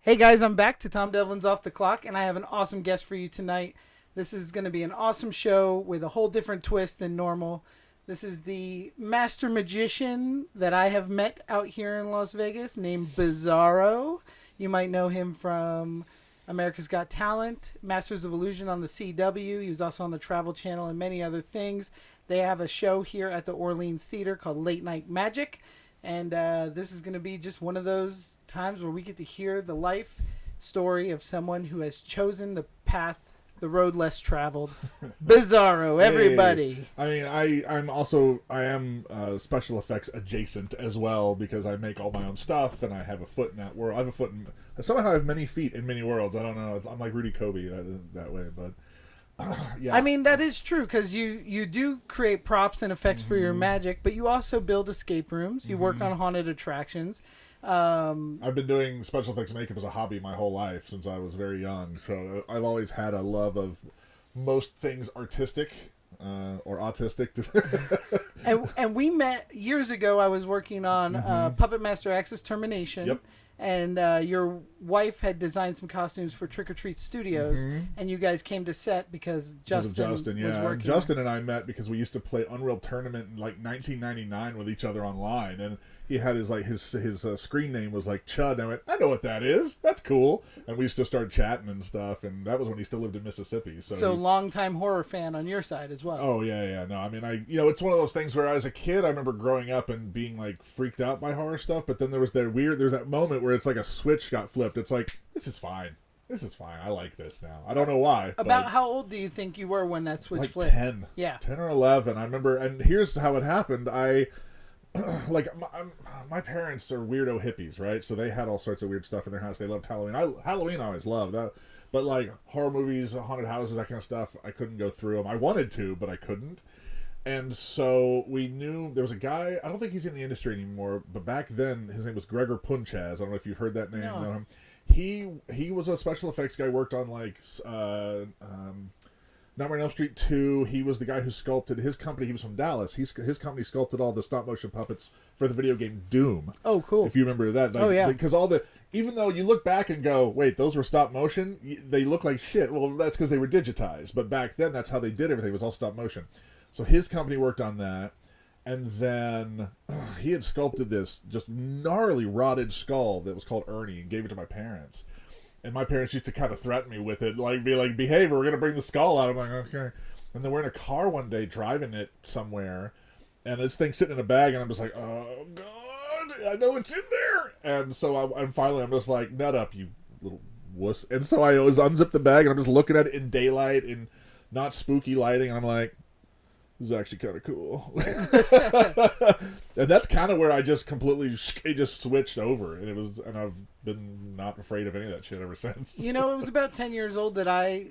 Hey guys, I'm back to Tom Devlin's Off the Clock, and I have an awesome guest for you tonight. This is going to be an awesome show with a whole different twist than normal. This is the master magician that I have met out here in Las Vegas named Bizzaro. You might know him from America's Got Talent, Masters of Illusion on the CW. He was also on the Travel Channel and many other things. They have a show here at the Orleans Theater called Late Night Magic. And this is going to be just one of those times where we get to hear the life story of someone who has chosen the path, the road less traveled. Bizzaro, everybody. Hey, I am special effects adjacent as well because I make all my own stuff and I have a foot in that world. I have a foot in, somehow I have many feet in many worlds. I don't know. I'm like Rudy Kobe that way, but yeah. I mean, that is true because you do create props and effects for your magic, but you also build escape rooms. You work on haunted attractions. I've been doing special effects makeup as a hobby my whole life since I was very young. So I've always had a love of most things artistic or autistic. and we met years ago. I was working on Puppet Master Access Termination. Yep. And your wife had designed some costumes for Trick or Treat Studios, and you guys came to set because Justin was working. Justin and I met because we used to play Unreal Tournament in like 1999 with each other online, and he had his screen name was like Chud. And I went, I know what that is. That's cool. And we used to start chatting and stuff, and that was when he still lived in Mississippi. So longtime horror fan on your side as well. Oh yeah. No, I mean it's one of those things where as a kid I remember growing up and being like freaked out by horror stuff, but then there's that moment where it's like a switch got flipped. It's like, this is fine. I like this now. I don't know why. About how old do you think you were when that switch like flipped? 10. Yeah. 10 or 11. I remember, and here's how it happened. Like, my parents are weirdo hippies, right? So they had all sorts of weird stuff in their house. They loved Halloween. Halloween I always loved. That. But like horror movies, haunted houses, that kind of stuff, I couldn't go through them. I wanted to, but I couldn't. And so we knew there was a guy, I don't think he's in the industry anymore, but back then his name was Gregor Punchaz. I don't know if you've heard that name. No. Know him. He was a special effects guy, worked on like Nightmare on Elm Street 2. He was the guy who sculpted his company. He was from Dallas. His company sculpted all the stop motion puppets for the video game Doom. Oh, cool. If you remember that. Like, oh, yeah. Because even though you look back and go, wait, those were stop motion? They look like shit. Well, that's because they were digitized. But back then, that's how they did everything. It was all stop motion. So his company worked on that, and then he had sculpted this just gnarly rotted skull that was called Ernie and gave it to my parents. And my parents used to kind of threaten me with it, like be like, behave, or we're going to bring the skull out. I'm like, okay. And then we're in a car one day driving it somewhere, and this thing's sitting in a bag, and I'm just like, oh, God, I know it's in there. And so finally I'm just like, nut up, you little wuss. And so I always unzip the bag, and I'm just looking at it in daylight, in not spooky lighting, and I'm like, this is actually kind of cool. And that's kind of where I just completely switched over. And I've been not afraid of any of that shit ever since. It was about 10 years old that I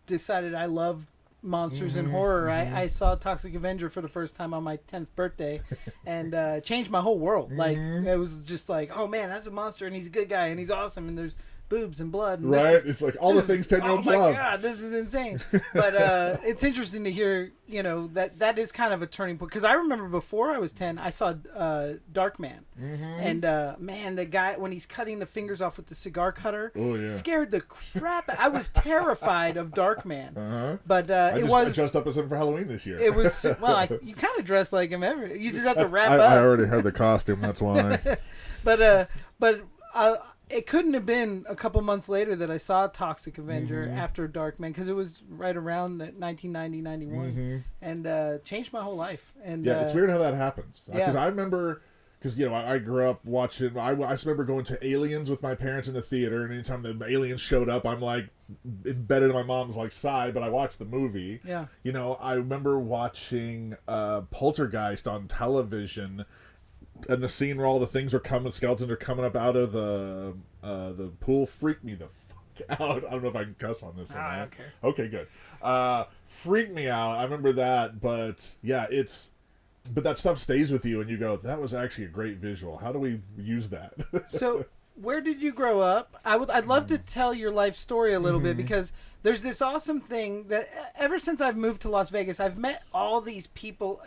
decided I loved monsters and horror. I saw Toxic Avenger for the first time on my 10th birthday and changed my whole world. Like, it was just like, oh man, that's a monster and he's a good guy and he's awesome and there's boobs and blood. And right? It's like all the things 10-year-olds love. Oh my God, this is insane. But it's interesting to hear, that is kind of a turning point. Because I remember before I was 10, I saw Darkman. And man, the guy, when he's cutting the fingers off with the cigar cutter, scared the crap out. I was terrified of Darkman. But I dressed up as him for Halloween this year. It was, well, you kind of dress like him. You just have to wrap up. I already had the costume, that's why. But it couldn't have been a couple months later that I saw Toxic Avenger after Darkman, because it was right around 1990, 91, and changed my whole life. And it's weird how that happens. Because I remember, I grew up watching, I remember going to Aliens with my parents in the theater, and anytime the aliens showed up, I'm like embedded in my mom's like side, but I watched the movie. Yeah. I remember watching Poltergeist on television. And the scene where all the things are coming, skeletons are coming up out of the pool, freaked me the fuck out. I don't know if I can cuss on this or not. Okay, good. Freaked me out. I remember that, but yeah, but that stuff stays with you, and you go, that was actually a great visual. How do we use that? So, where did you grow up? I'd love to tell your life story a little bit, because there's this awesome thing that ever since I've moved to Las Vegas, I've met all these people.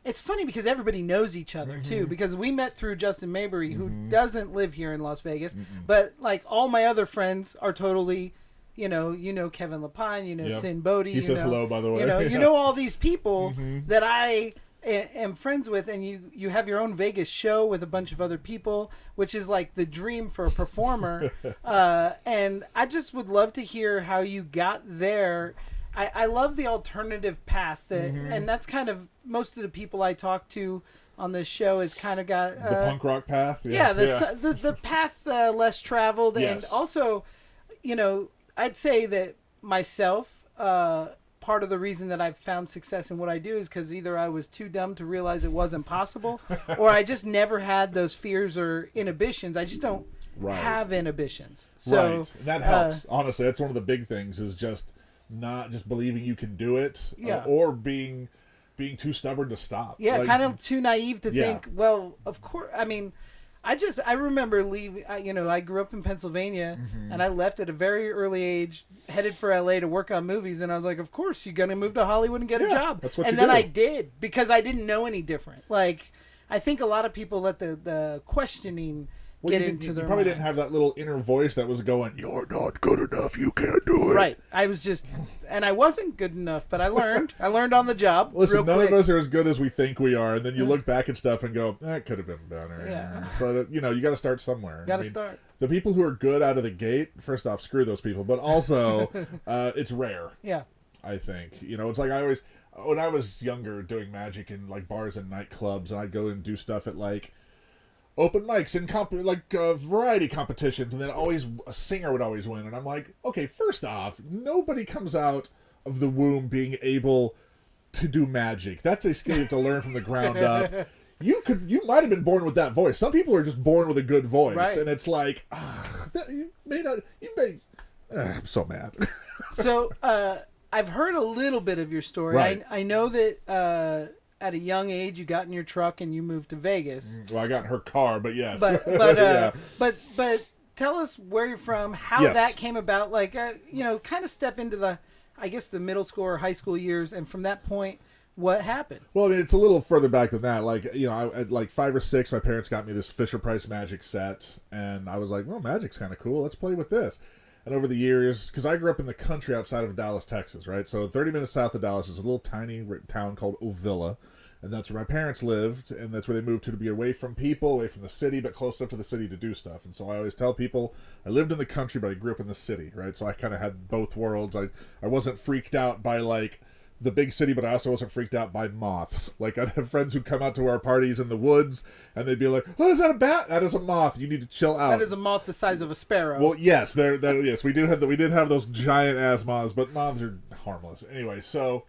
it's funny because everybody knows each other too, because we met through Justin Mabry, who doesn't live here in Las Vegas, but like all my other friends are totally, you know Kevin Lapine, Yep. Sin Bodie. He says hello, by the way. You know all these people that I am friends with, and you have your own Vegas show with a bunch of other people, which is like the dream for a performer. And I just would love to hear how you got there. I love the alternative path that, and that's kind of most of the people I talk to on this show is kind of got the punk rock path. The path less traveled, Yes. and also, I'd say that myself, part of the reason that I've found success in what I do is because either I was too dumb to realize it wasn't possible, or I just never had those fears or inhibitions. I just don't have inhibitions. So, right. And that helps. Honestly, that's one of the big things is just not just believing you can do it or being too stubborn to stop. Yeah, kind of too naive to think, well, of course. I mean, I remember leaving, I grew up in Pennsylvania, and I left at a very early age, headed for LA to work on movies, and I was like, of course, you're going to move to Hollywood and get a job. That's what and you then do. I did, because I didn't know any different. Like, I think a lot of people let the questioning get into their You probably mind. didn't have that little inner voice that was going, "You're not good enough, you can't do it." Right. I was just, and I wasn't good enough, but I learned. I learned on the job. Listen, real none quick. of us are as good as we think we are, and then you look back at stuff and go, "That could have been better." Yeah. But you got to start somewhere. Got to start. The people who are good out of the gate, first off, screw those people. But also, it's rare. Yeah. I think it's like when I was younger doing magic in like bars and nightclubs, and I'd go and do stuff at like open mics and variety competitions, and then always a singer would always win, and I'm like, okay, first off, nobody comes out of the womb being able to do magic. That's a skill you have to learn from the ground up. You might have been born with that voice. Some people are just born with a good voice, right. And it's like, I'm so mad. So I've heard a little bit of your story. Right. I know that at a young age you got in your truck and you moved to Vegas. Well, I got in her car, but yes. But Yeah. but tell us where you're from, how Yes. that came about. Like kind of step into the middle school or high school years, and from that point, what happened? Well, I mean, it's a little further back than that. Like, at like 5 or 6, my parents got me this Fisher-Price magic set, and I was like, well, magic's kind of cool. Let's play with this. And over the years, because I grew up in the country outside of Dallas, Texas, right? So 30 minutes south of Dallas is a little tiny town called Ovilla, and that's where my parents lived, and that's where they moved to be away from people, away from the city, but close enough to the city to do stuff. And so I always tell people, I lived in the country, but I grew up in the city, right? So I kind of had both worlds. I wasn't freaked out by, like, the big city, but I also wasn't freaked out by moths. Like, I'd have friends who'd come out to our parties in the woods, and they'd be like, "Oh, is that a bat? That is a moth. You need to chill out." That is a moth the size of a sparrow. Well, yes, yes, we did have those giant ass moths, but moths are harmless. Anyway, so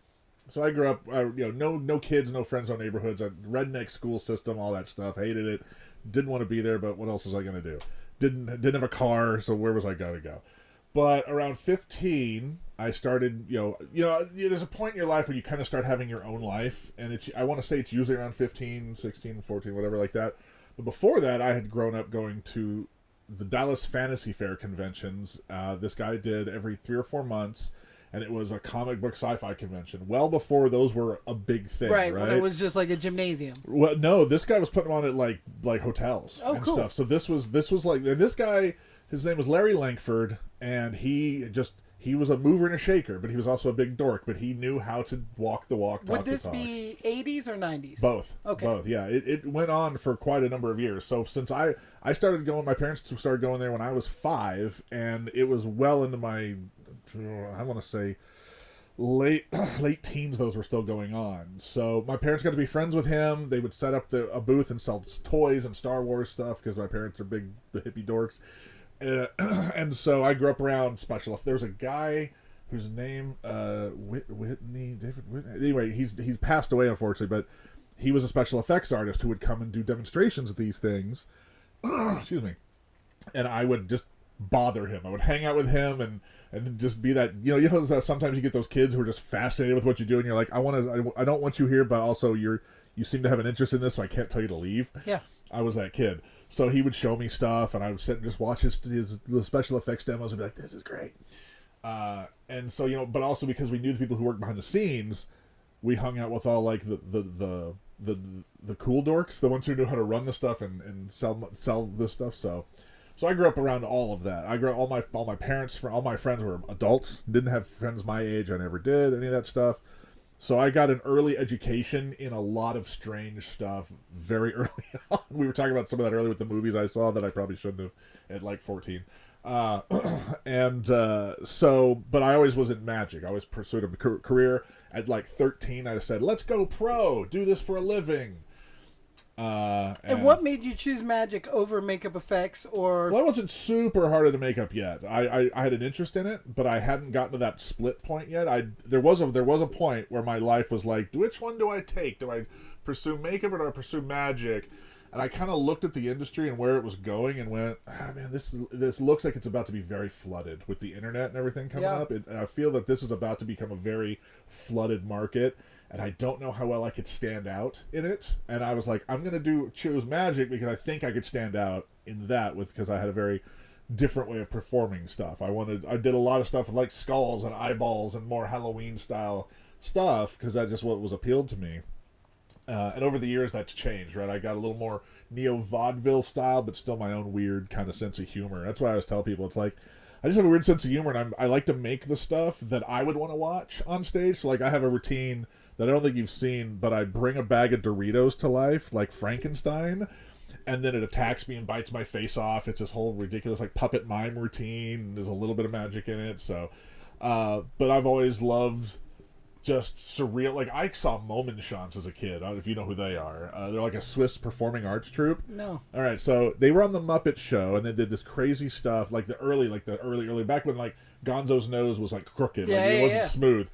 I grew up, no kids, no friends, no neighborhoods, a redneck school system, all that stuff. Hated it. Didn't want to be there, but what else was I going to do? Didn't have a car, so where was I going to go? But around 15, I started, there's a point in your life where you kind of start having your own life. And I want to say it's usually around 15, 16, 14, whatever like that. But before that, I had grown up going to the Dallas Fantasy Fair conventions. This guy did every 3 or 4 months. And it was a comic book sci-fi convention. Well before those were a big thing, right? When it was just like a gymnasium. Well, no, this guy was putting them on at like hotels and cool. stuff. So this was like, and this guy, his name was Larry Langford, and he was a mover and a shaker, but he was also a big dork, but he knew how to walk the walk, talk Would this the talk. be 80s or 90s? Both. Okay. Both, yeah. It went on for quite a number of years. So since I started going, my parents started going there when I was 5, and it was well into my, I want to say, late teens, those were still going on. So my parents got to be friends with him. They would set up a booth and sell toys and Star Wars stuff because my parents are big hippie dorks. And so I grew up around special effects. There's a guy whose name David Whitney. Anyway, he's passed away unfortunately, but he was a special effects artist who would come and do demonstrations of these things. Excuse me. And I would just bother him. I would hang out with him and just be that, sometimes you get those kids who are just fascinated with what you do, and you're like, I don't want you here, but also you seem to have an interest in this, so I can't tell you to leave. Yeah. I was that kid. So he would show me stuff, and I would sit and just watch his the special effects demos and be like, this is great. And so, but also because we knew the people who worked behind the scenes, we hung out with all like the the cool dorks, the ones who knew how to run the stuff and sell this stuff. So I grew up around all of that. I grew up, all my parents, all my friends were adults. Didn't have friends my age. I never did any of that stuff. So I got an early education in a lot of strange stuff very early on. We were talking about some of that earlier with the movies I saw that I probably shouldn't have at like 14. But I always was in magic. I always pursued a career. At like 13, I said, let's go pro, do this for a living. And what made you choose magic over makeup effects? Or well, I wasn't super hard at the makeup yet. I had an interest in it, but I hadn't gotten to that split point yet. There was a point where my life was like, which one do I take? Do I pursue makeup or do I pursue magic? And I kind of looked at the industry and where it was going and went, man, this looks like it's about to be very flooded with the internet and everything coming up. And I feel that this is about to become a very flooded market. And I don't know how well I could stand out in it. And I was like, I'm going to choose magic because I think I could stand out in that because I had a very different way of performing stuff. I did a lot of stuff with like skulls and eyeballs and more Halloween style stuff because that's just what was appealed to me. And over the years, that's changed, right? I got a little more neo-vaudeville style, but still my own weird kind of sense of humor. That's why I always tell people, it's like, I just have a weird sense of humor, and I like to make the stuff that I would want to watch on stage. So, like, I have a routine that I don't think you've seen, but I bring a bag of Doritos to life, like Frankenstein, and then it attacks me and bites my face off. It's this whole ridiculous, like, puppet mime routine. There's a little bit of magic in it, so... but I've always loved... just surreal. Like, I saw Momenschanz as a kid. I don't know if you know who they are. They're like a Swiss performing arts troupe. No. All right, so they were on the Muppet Show, and they did this crazy stuff, like the early, back when like Gonzo's nose was like crooked, it wasn't smooth.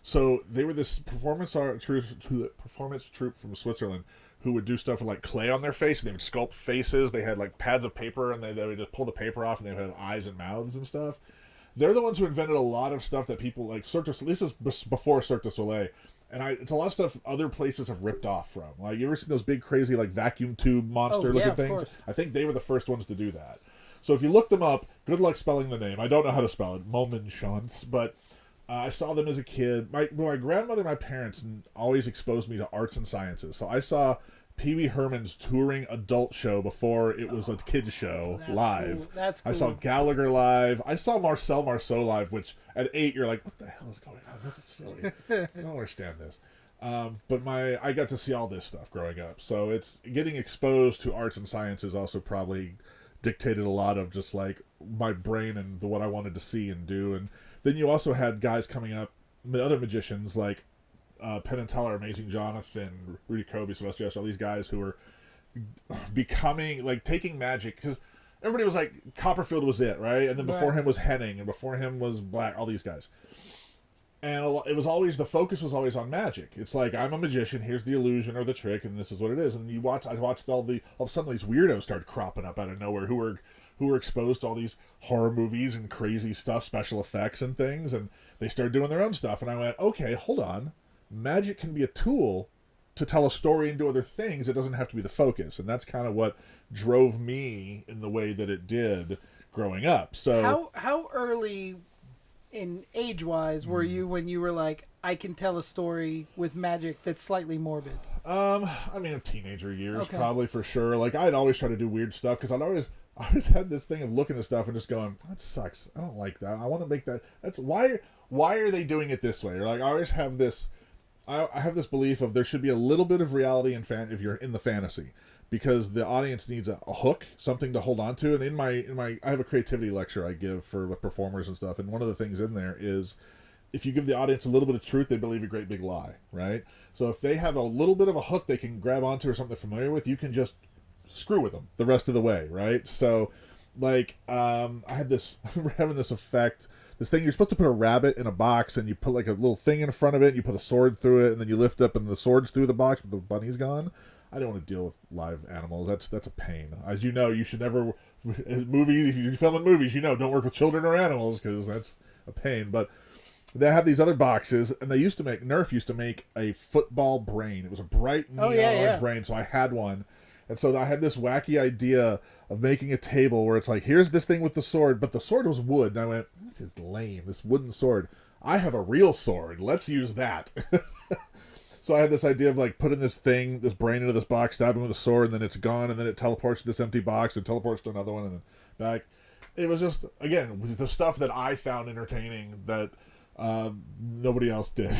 So they were this performance troupe from Switzerland who would do stuff with like clay on their face, and they would sculpt faces. They had like pads of paper, and they would just pull the paper off, and they would have eyes and mouths and stuff. They're the ones who invented a lot of stuff that people like Cirque du Soleil. This is before Cirque du Soleil, and it's a lot of stuff other places have ripped off from. Like, you ever seen those big crazy like vacuum tube monster looking things? Course. I think they were the first ones to do that. So if you look them up, good luck spelling the name. I don't know how to spell it, Momenschanz, but I saw them as a kid. My grandmother and my parents always exposed me to arts and sciences. So I saw Pee Wee Herman's touring adult show before it was a kid show live. Cool. That's cool. I saw Gallagher live. I saw Marcel Marceau live, which at 8 you're like, what the hell is going on? This is silly. I don't understand this. But I got to see all this stuff growing up. So it's getting exposed to arts and sciences also probably dictated a lot of just like my brain and what I wanted to see and do. And then you also had guys coming up, other magicians like Penn and Teller, Amazing Jonathan, Rudy Kobe, Sylvester Esther, all these guys who were becoming, like, taking magic, because everybody was like, Copperfield was it, right? And then before him was Henning, and before him was Black, all these guys. And it was always, the focus was always on magic. It's like, I'm a magician, here's the illusion or the trick, and this is what it is. And I watched all of a sudden these weirdos started cropping up out of nowhere who were exposed to all these horror movies and crazy stuff, special effects and things, and they started doing their own stuff. And I went, okay, hold on. Magic can be a tool to tell a story and do other things. It doesn't have to be the focus. And that's kind of what drove me in the way that it did growing up. So how early in age-wise were you when you were like, I can tell a story with magic that's slightly morbid? I mean, teenager years, probably, for sure. Like, I'd always try to do weird stuff because I always had this thing of looking at stuff and just going, that sucks. I don't like that. I want to make that. That's why are they doing it this way? Or like, I always have this. I have this belief of there should be a little bit of reality in if you're in the fantasy, because the audience needs a hook, something to hold on to. And in my I have a creativity lecture I give for performers and stuff, and one of the things in there is, if you give the audience a little bit of truth, they believe a great big lie, right? So if they have a little bit of a hook they can grab onto or something they're familiar with, you can just screw with them the rest of the way, right? So, like, I remember having this effect. This thing, you're supposed to put a rabbit in a box, and you put like a little thing in front of it, and you put a sword through it, and then you lift up, and the sword's through the box, but the bunny's gone. I don't want to deal with live animals. That's a pain. As you know, you should never if you film in movies, don't work with children or animals because that's a pain. But they have these other boxes, and Nerf used to make a football brain. It was a bright neon orange brain, so I had one. And so I had this wacky idea of making a table where it's like, here's this thing with the sword, but the sword was wood. And I went, this is lame, this wooden sword. I have a real sword. Let's use that. So I had this idea of like putting this brain into this box, stabbing with a sword, and then it's gone, and then it teleports to this empty box and teleports to another one, and then back. It was just, again, the stuff that I found entertaining that nobody else did.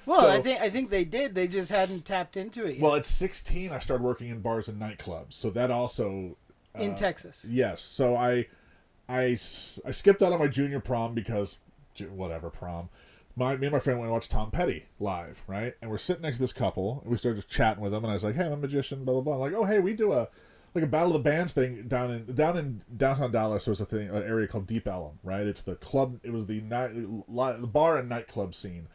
Well, So, I think they did. They just hadn't tapped into it yet. well, at 16, I started working in bars and nightclubs, so that also in Texas. yes. So I skipped out on my junior prom because whatever prom. Me and my friend went and watched Tom Petty live, right? And we're sitting next to this couple, and we started just chatting with them, and I was like, "Hey, I'm a magician, blah blah blah." I'm like, "Oh, hey, we do a battle of the bands thing down in downtown Dallas." There was an area called Deep Ellum, right? It's the club. It was the bar and nightclub scene.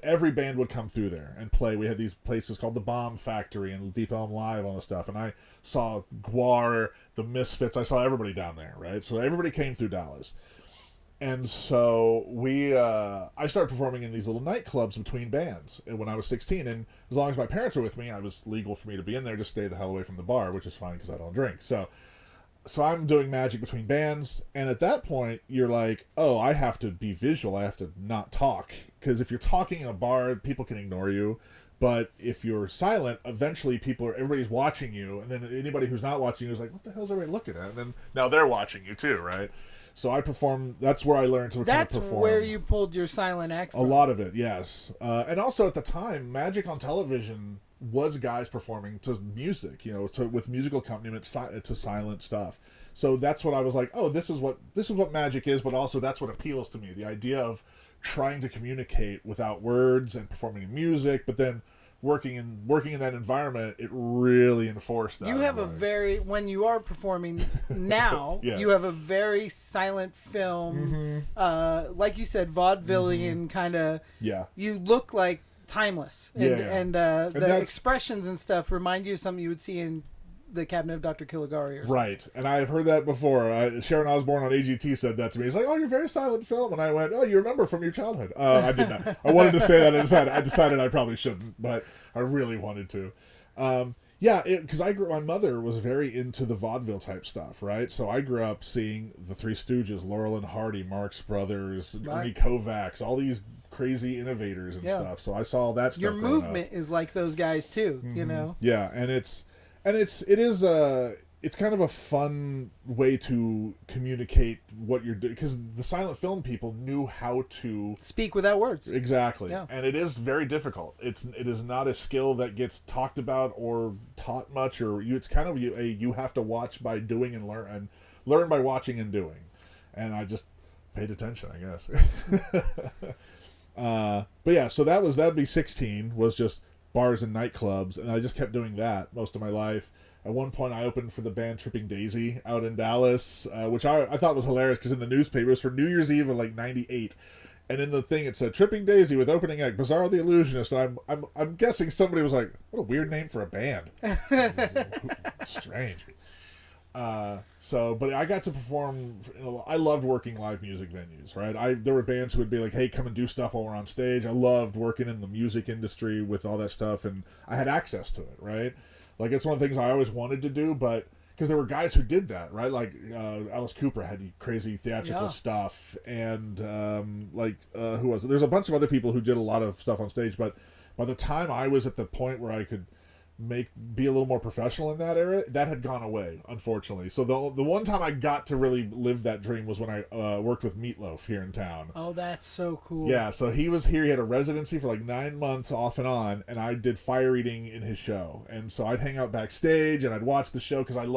Every band would come through there and play. We had these places called the Bomb Factory and Deep Elm Live, all this stuff. And I saw Guar, the Misfits. I saw everybody down there, right? So everybody came through Dallas. And so I started performing in these little nightclubs between bands when I was 16. And as long as my parents were with me, it was legal for me to be in there. Just stay the hell away from the bar, which is fine because I don't drink. So I'm doing magic between bands. And at that point, you're like, oh, I have to be visual. I have to not talk. Because if you're talking in a bar, people can ignore you. But if you're silent, eventually everybody's watching you. And then anybody who's not watching you is like, what the hell is everybody looking at? And then now they're watching you too, right? So I perform. That's where I learned to kind of perform. That's where you pulled your silent act from. A lot of it, yes. And also at the time, magic on television was guys performing to music, with musical accompaniment to silent stuff. So that's what I was like, oh, this is what magic is, but also that's what appeals to me. The idea of trying to communicate without words and performing music, but then working in that environment, it really enforced that. You have when you are performing now, yes. You have a very silent film, like you said, vaudevillian kind of. Yeah. You look like timeless, and the expressions and stuff remind you of something you would see in the Cabinet of Dr. Caligari or something. Right, and I've heard that before. Sharon Osbourne on AGT said that to me. He's like, "Oh, you're very silent film," and I went, "Oh, you remember from your childhood?" I did not. I wanted to say that. I decided I probably shouldn't, but I really wanted to. Because my mother was very into the vaudeville type stuff, right? So I grew up seeing the Three Stooges, Laurel and Hardy, Marx Brothers, Ernie Kovacs, all these crazy innovators and stuff. So I saw all that stuff. Your movement is like those guys too, Yeah, and it's kind of a fun way to communicate what you're doing, because the silent film people knew how to speak without words. Exactly. Yeah. And it is very difficult. It is not a skill that gets talked about or taught much, it's kind of you have to watch by doing and learn by watching and doing. And I just paid attention, I guess. But yeah, so that'd be 16, was just bars and nightclubs, and I just kept doing that most of my life. At one point, I opened for the band Tripping Daisy out in Dallas, which I thought was hilarious because in the newspapers for New Year's Eve of like '98, and in the thing it said Tripping Daisy with opening act Bizzaro the Illusionist, and I'm guessing somebody was like, what a weird name for a band. Strange. But I got to perform. I loved working live music venues, right? There were bands who would be like, "Hey, come and do stuff while we're on stage." I loved working in the music industry with all that stuff, and I had access to it, right? Like it's one of the things I always wanted to do, but because there were guys who did that, right? Like Alice Cooper had crazy theatrical stuff, and who was it? There's a bunch of other people who did a lot of stuff on stage, but by the time I was at the point where I could be a little more professional in that era, that had gone away, unfortunately. So the one time I got to really live that dream was when I worked with Meatloaf here in town. Oh, that's so cool. Yeah, so he was here. He had a residency for like 9 months off and on, and I did fire eating in his show. And so I'd hang out backstage and I'd watch the show because I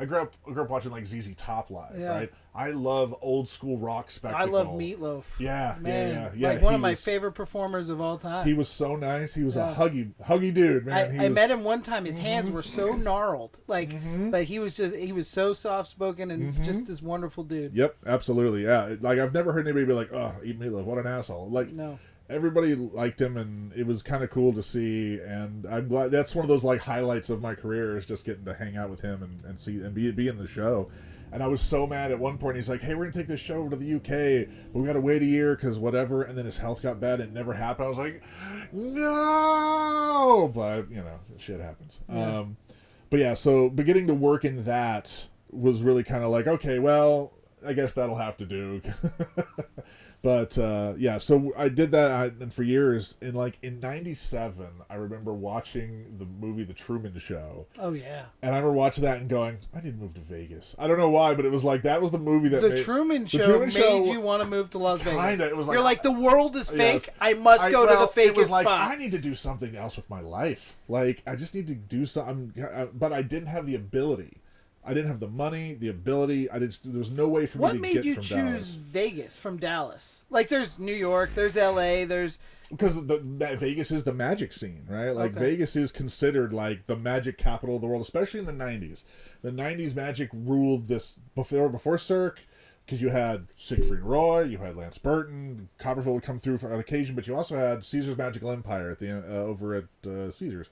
grew up watching like ZZ Top live, right? I love old school rock spectacle. I love Meatloaf. Yeah, man. Yeah. Like one of my favorite performers of all time. He was so nice. He was a huggy dude, man. I met him one time. His hands were so gnarled, but he was so soft spoken and just this wonderful dude. Yep, absolutely. Yeah, like I've never heard anybody be like, "Oh, eat Meatloaf, what an asshole." Like, no. Everybody liked him, and it was kind of cool to see. And I'm glad that's one of those like highlights of my career, is just getting to hang out with him and see and be in the show. And I was so mad at one point. He's like, "Hey, we're gonna take this show over to the UK, but we gotta wait a year because whatever." And then his health got bad, and it never happened. I was like, "No," but shit happens. Yeah. But yeah, so beginning to work in that was really kind of like, okay, well, I guess that'll have to do. But yeah, so I did that, and for years, in '97, I remember watching the movie The Truman Show. Oh yeah. And I remember watching that and going, I need to move to Vegas. I don't know why, but it was like that was the movie that The Truman Show made you want to move to Las Vegas. Kinda. It was like, you're like, the world is fake. Yes. I must go to the fakest it was like, spot. I need to do something else with my life. Like, I just need to do something. But I didn't have the ability. I didn't have the money, the ability. There was no way for me to get from Dallas. What made you choose Vegas from Dallas? Like, there's New York, there's L.A., there's... Because that Vegas is the magic scene, right? Like, Okay. Vegas is considered, like, the magic capital of the world, especially in the 90s. The 90s magic ruled this before Cirque, because you had Siegfried and Roy, you had Lance Burton, Copperfield would come through on occasion, but you also had Caesar's Magical Empire at the over at Caesar's.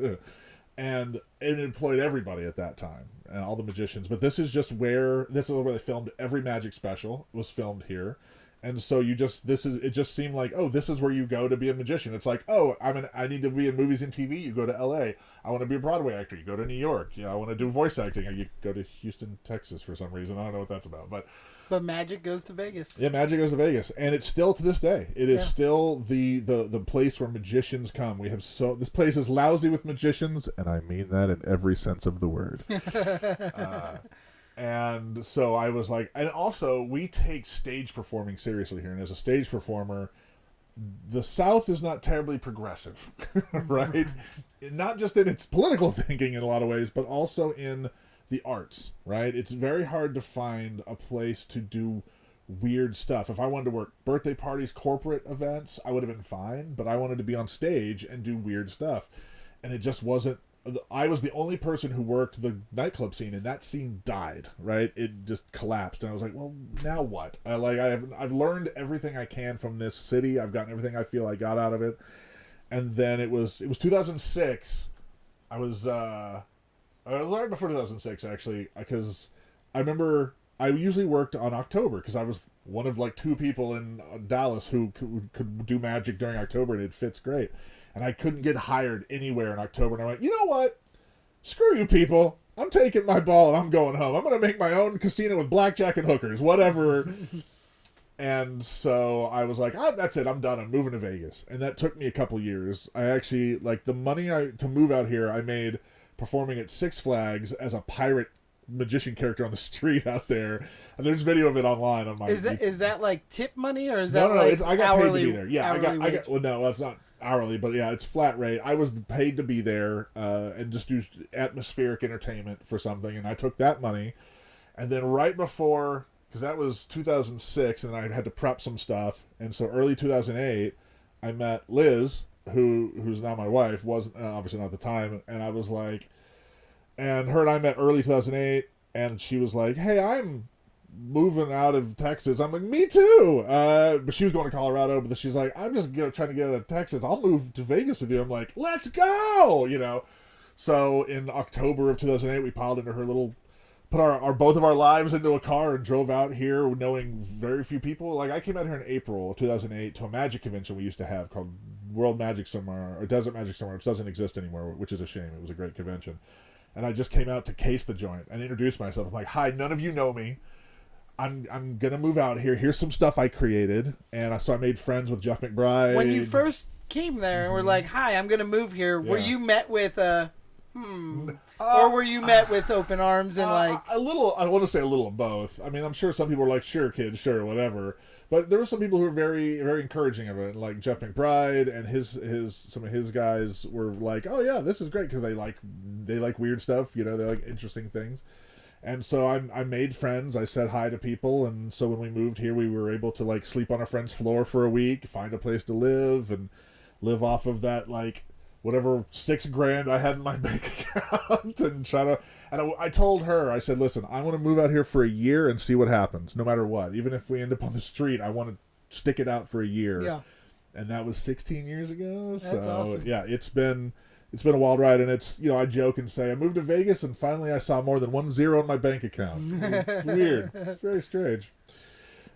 And it employed everybody at that time, all the magicians. But this is where they filmed every magic special was filmed here. And so it just seemed like, oh, this is where you go to be a magician. It's like, oh, I need to be in movies and TV. You go to LA. I want to be a Broadway actor. You go to New York. Yeah, I want to do voice acting. You go to Houston, Texas for some reason. I don't know what that's about, but magic goes to Vegas. yeah, magic goes to Vegas, and it's still to this day. It is still the place where magicians come. This place is lousy with magicians, and I mean that in every sense of the word. And so I was like, and also we take stage performing seriously here. And as a stage performer, the South is not terribly progressive, right? Not just in its political thinking in a lot of ways, but also in the arts, right? It's very hard to find a place to do weird stuff. If I wanted to work birthday parties, corporate events, I would have been fine, but I wanted to be on stage and do weird stuff. And it just wasn't. I was the only person who worked the nightclub scene, and that scene died, right? It just collapsed, and I was like, well, now what? I've learned everything I can from this city. I've gotten everything I feel I got out of it. And then it was 2006. I was right before 2006, actually, because I remember I usually worked on October, because I was one of like two people in Dallas who could do magic during October, and it fits great. And I couldn't get hired anywhere in October. And I went, you know what? Screw you people. I'm taking my ball and I'm going home. I'm going to make my own casino with blackjack and hookers, whatever. And so I was like, that's it. I'm done. I'm moving to Vegas. And that took me a couple years. I actually, like, the money to move out here, I made performing at Six Flags as a pirate magician character on the street out there. And there's video of it online on my. Is that like tip money, or is that no? like I got hourly, paid to be there. Yeah, I got. Well, no, it's not hourly, but yeah, it's flat rate. I was paid to be there and just do atmospheric entertainment for something, and I took that money. And then right before, because that was 2006, and I had to prep some stuff, and so early 2008, I met Liz, who's now my wife, wasn't obviously not at the time, and I was like, and her and I met early 2008, and she was like, hey, I'm moving out of Texas. I'm like, me too. But she was going to Colorado, but she's like, I'm just trying to get out of Texas. I'll move to Vegas with you. I'm like, let's go, So in October of 2008, we piled into her put our both of our lives into a car and drove out here, knowing very few people. Like, I came out here in April of 2008 to a magic convention we used to have called World Magic Summer, or Desert Magic Summer, which doesn't exist anymore, which is a shame. It was a great convention. And I just came out to case the joint and introduce myself. I'm like, hi, none of you know me. I'm gonna move out here. Here's some stuff I created, and so I made friends with Jeff McBride. When you first came there and were like, "Hi, I'm gonna move here," were you met with or were you met with open arms and like a little? I want to say a little of both. I mean, I'm sure some people were like, "Sure, kid, sure, whatever," but there were some people who were very, very encouraging of it, like Jeff McBride and some of his guys were like, "Oh yeah, this is great," because they like weird stuff, they like interesting things. And so I made friends. I said hi to people, and so when we moved here, we were able to like sleep on a friend's floor for a week, find a place to live, and live off of that like whatever $6,000 I had in my bank account, and try to. And I told her, I said, listen, I want to move out here for a year and see what happens, no matter what. Even if we end up on the street, I want to stick it out for a year. Yeah. And that was 16 years ago. That's so awesome. Yeah, it's been a wild ride, and it's, I joke and say I moved to Vegas and finally I saw more than 1 0 in my bank account. It's weird. It's very strange.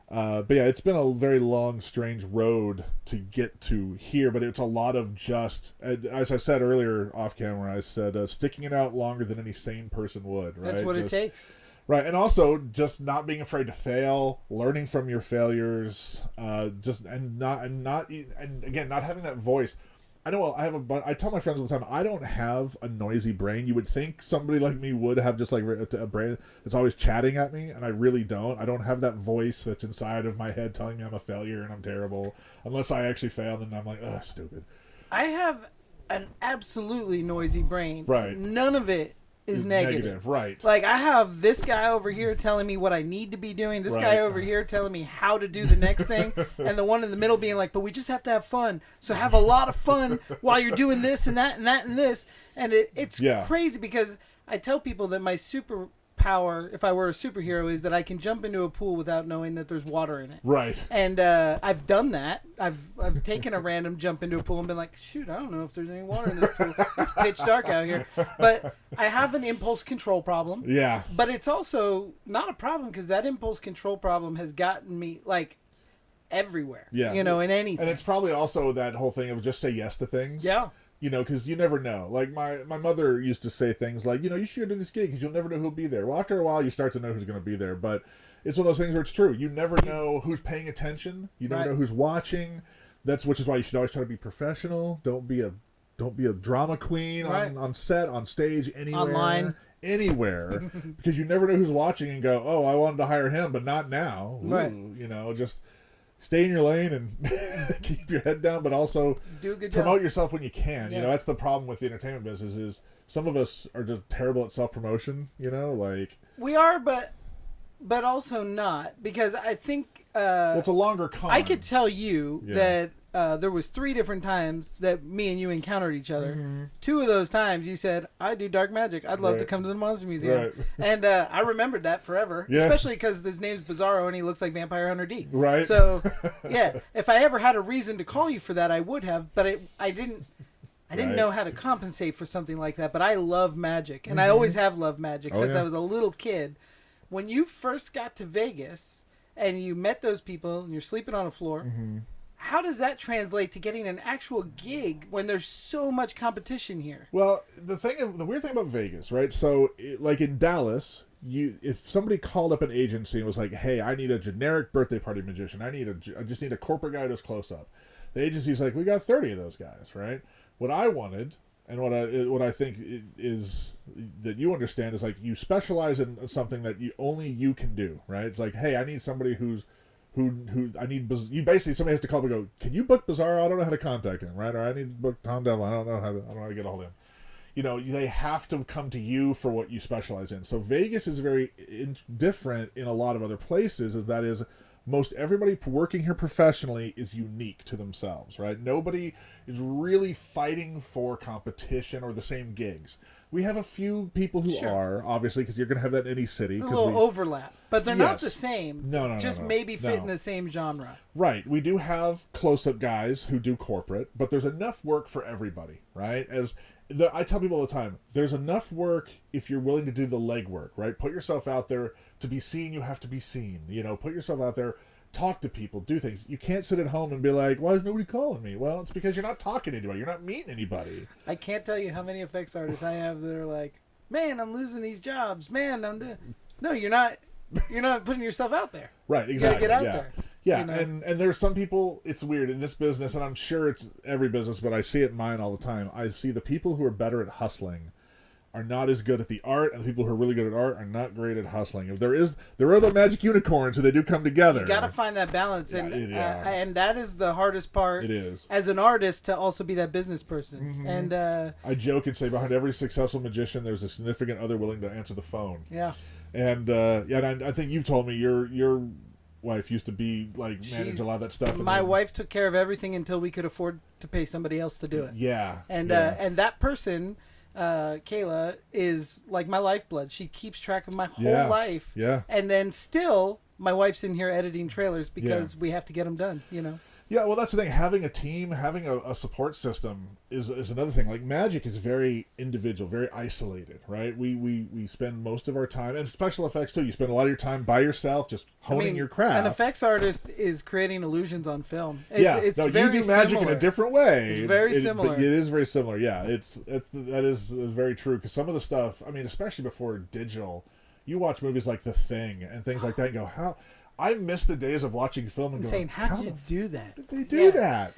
But yeah, it's been a very long, strange road to get to here, but it's a lot of just, as I said earlier off camera, I said sticking it out longer than any sane person would, right? That's what it takes. Right, and also just not being afraid to fail, learning from your failures, and again, not having that voice. I know I tell my friends all the time, I don't have a noisy brain. You would think somebody like me would have just like a brain that's always chatting at me, and I really don't. I don't have that voice that's inside of my head telling me I'm a failure and I'm terrible. Unless I actually fail, then I'm like, ugh, stupid. I have an absolutely noisy brain. Right. None of it is negative. Right. Like, I have this guy over here telling me what I need to be doing, this Right. guy over here telling me how to do the next thing, and the one in the middle being like, but we just have to have fun, so have a lot of fun while you're doing this and that and that and this. And it's crazy, because I tell people that my superpower, if I were a superhero, is that I can jump into a pool without knowing that there's water in it. Right. And I've done that. I've taken a random jump into a pool and been like, shoot, I don't know if there's any water in this pool. It's pitch dark out here. But I have an impulse control problem. Yeah. But it's also not a problem, because that impulse control problem has gotten me, like, everywhere. Yeah. You know, in anything. And it's probably also that whole thing of just say yes to things. Yeah. You know, because you never know. Like, my mother used to say things like, you know, you should go to this gig because you'll never know who'll be there. Well, after a while, you start to know who's going to be there. But it's one of those things where it's true. You never know who's paying attention. You never know who's watching. Which is why you should always try to be professional. Don't be a drama queen on set, on stage, anywhere. Online. Anywhere. Because you never know who's watching and go, oh, I wanted to hire him, but not now. Ooh, right. You know, just stay in your lane and keep your head down, but also do a good promote job. yourself when you can. Yeah. You know, that's the problem with the entertainment business is some of us are just terrible at self-promotion, you know, like... We are, but also not, because I think... well, it's a longer con. I could tell you that there was 3 different times that me and you encountered each other. Mm-hmm. 2 of those times you said, I do dark magic. I'd love to come to the Monster Museum. Right. And I remembered that forever. Yeah. Especially because his name's Bizzaro and he looks like Vampire Hunter D. Right. So, yeah, if I ever had a reason to call you for that, I would have. But I didn't know how to compensate for something like that. But I love magic. And I always have loved magic since I was a little kid. When you first got to Vegas and you met those people and you're sleeping on a floor... Mm-hmm. How does that translate to getting an actual gig when there's so much competition here? Well, the weird thing about Vegas, right? So, like in Dallas, if somebody called up an agency and was like, "Hey, I need a generic birthday party magician. I just need a corporate guy who's close up." The agency's like, "We got 30 of those guys, right?" What I wanted, and what I think is that you understand is like you specialize in something that only you can do, right? It's like, "Hey, I need somebody who I need, you basically, somebody has to call me and go, can you book Bizzaro? I don't know how to contact him, right? Or I need to book Tom Devlin. I don't know how to get a hold of him. You know, they have to come to you for what you specialize in. So Vegas is very different in a lot of other places, as that is most everybody working here professionally is unique to themselves, right? Nobody is really fighting for competition or the same gigs. We have a few people who are, obviously, because you're going to have that in any city. A little overlap, but they're not the same. No. Just maybe fit in the same genre. Right. We do have close-up guys who do corporate, but there's enough work for everybody, right? I tell people all the time, there's enough work if you're willing to do the legwork, right? Put yourself out there. To be seen, you have to be seen. You know, put yourself out there. Talk to people, do things. You can't sit at home and be like, why is nobody calling me? Well, it's because you're not talking to anybody. You're not meeting anybody. I can't tell you how many effects artists I have that are like, man, I'm losing these jobs. Man, I'm doing... No, you're not putting yourself out there. Right, exactly. You gotta get out there. Yeah, you know? and there's some people, it's weird in this business, and I'm sure it's every business, but I see it in mine all the time. I see the people who are better at hustling are not as good at the art, and the people who are really good at art are not great at hustling. If there are the magic unicorns who they do come together. You got to find that balance, and that is the hardest part. It is as an artist to also be that business person. Mm-hmm. And I joke and say behind every successful magician, there's a significant other willing to answer the phone. Yeah, and and I think you've told me your wife used to be like manage a lot of that stuff. My wife took care of everything until we could afford to pay somebody else to do it. Yeah, and that person. Kayla is like my lifeblood. She keeps track of my whole life. Yeah. And then still, my wife's in here editing trailers because we have to get them done, you know? Yeah, well, that's the thing. Having a team, having a support system is another thing. Like magic is very individual, very isolated, right? We spend most of our time, and special effects too. You spend a lot of your time by yourself, just honing your craft. An effects artist is creating illusions on film. It's you do magic similar. in a different way. It's very similar. But it is very similar. Yeah, that is very true. Because some of the stuff, I mean, especially before digital, You watch movies like The Thing and things like that and go, how... I miss the days of watching film and saying, going, how did you do that? Did they do that?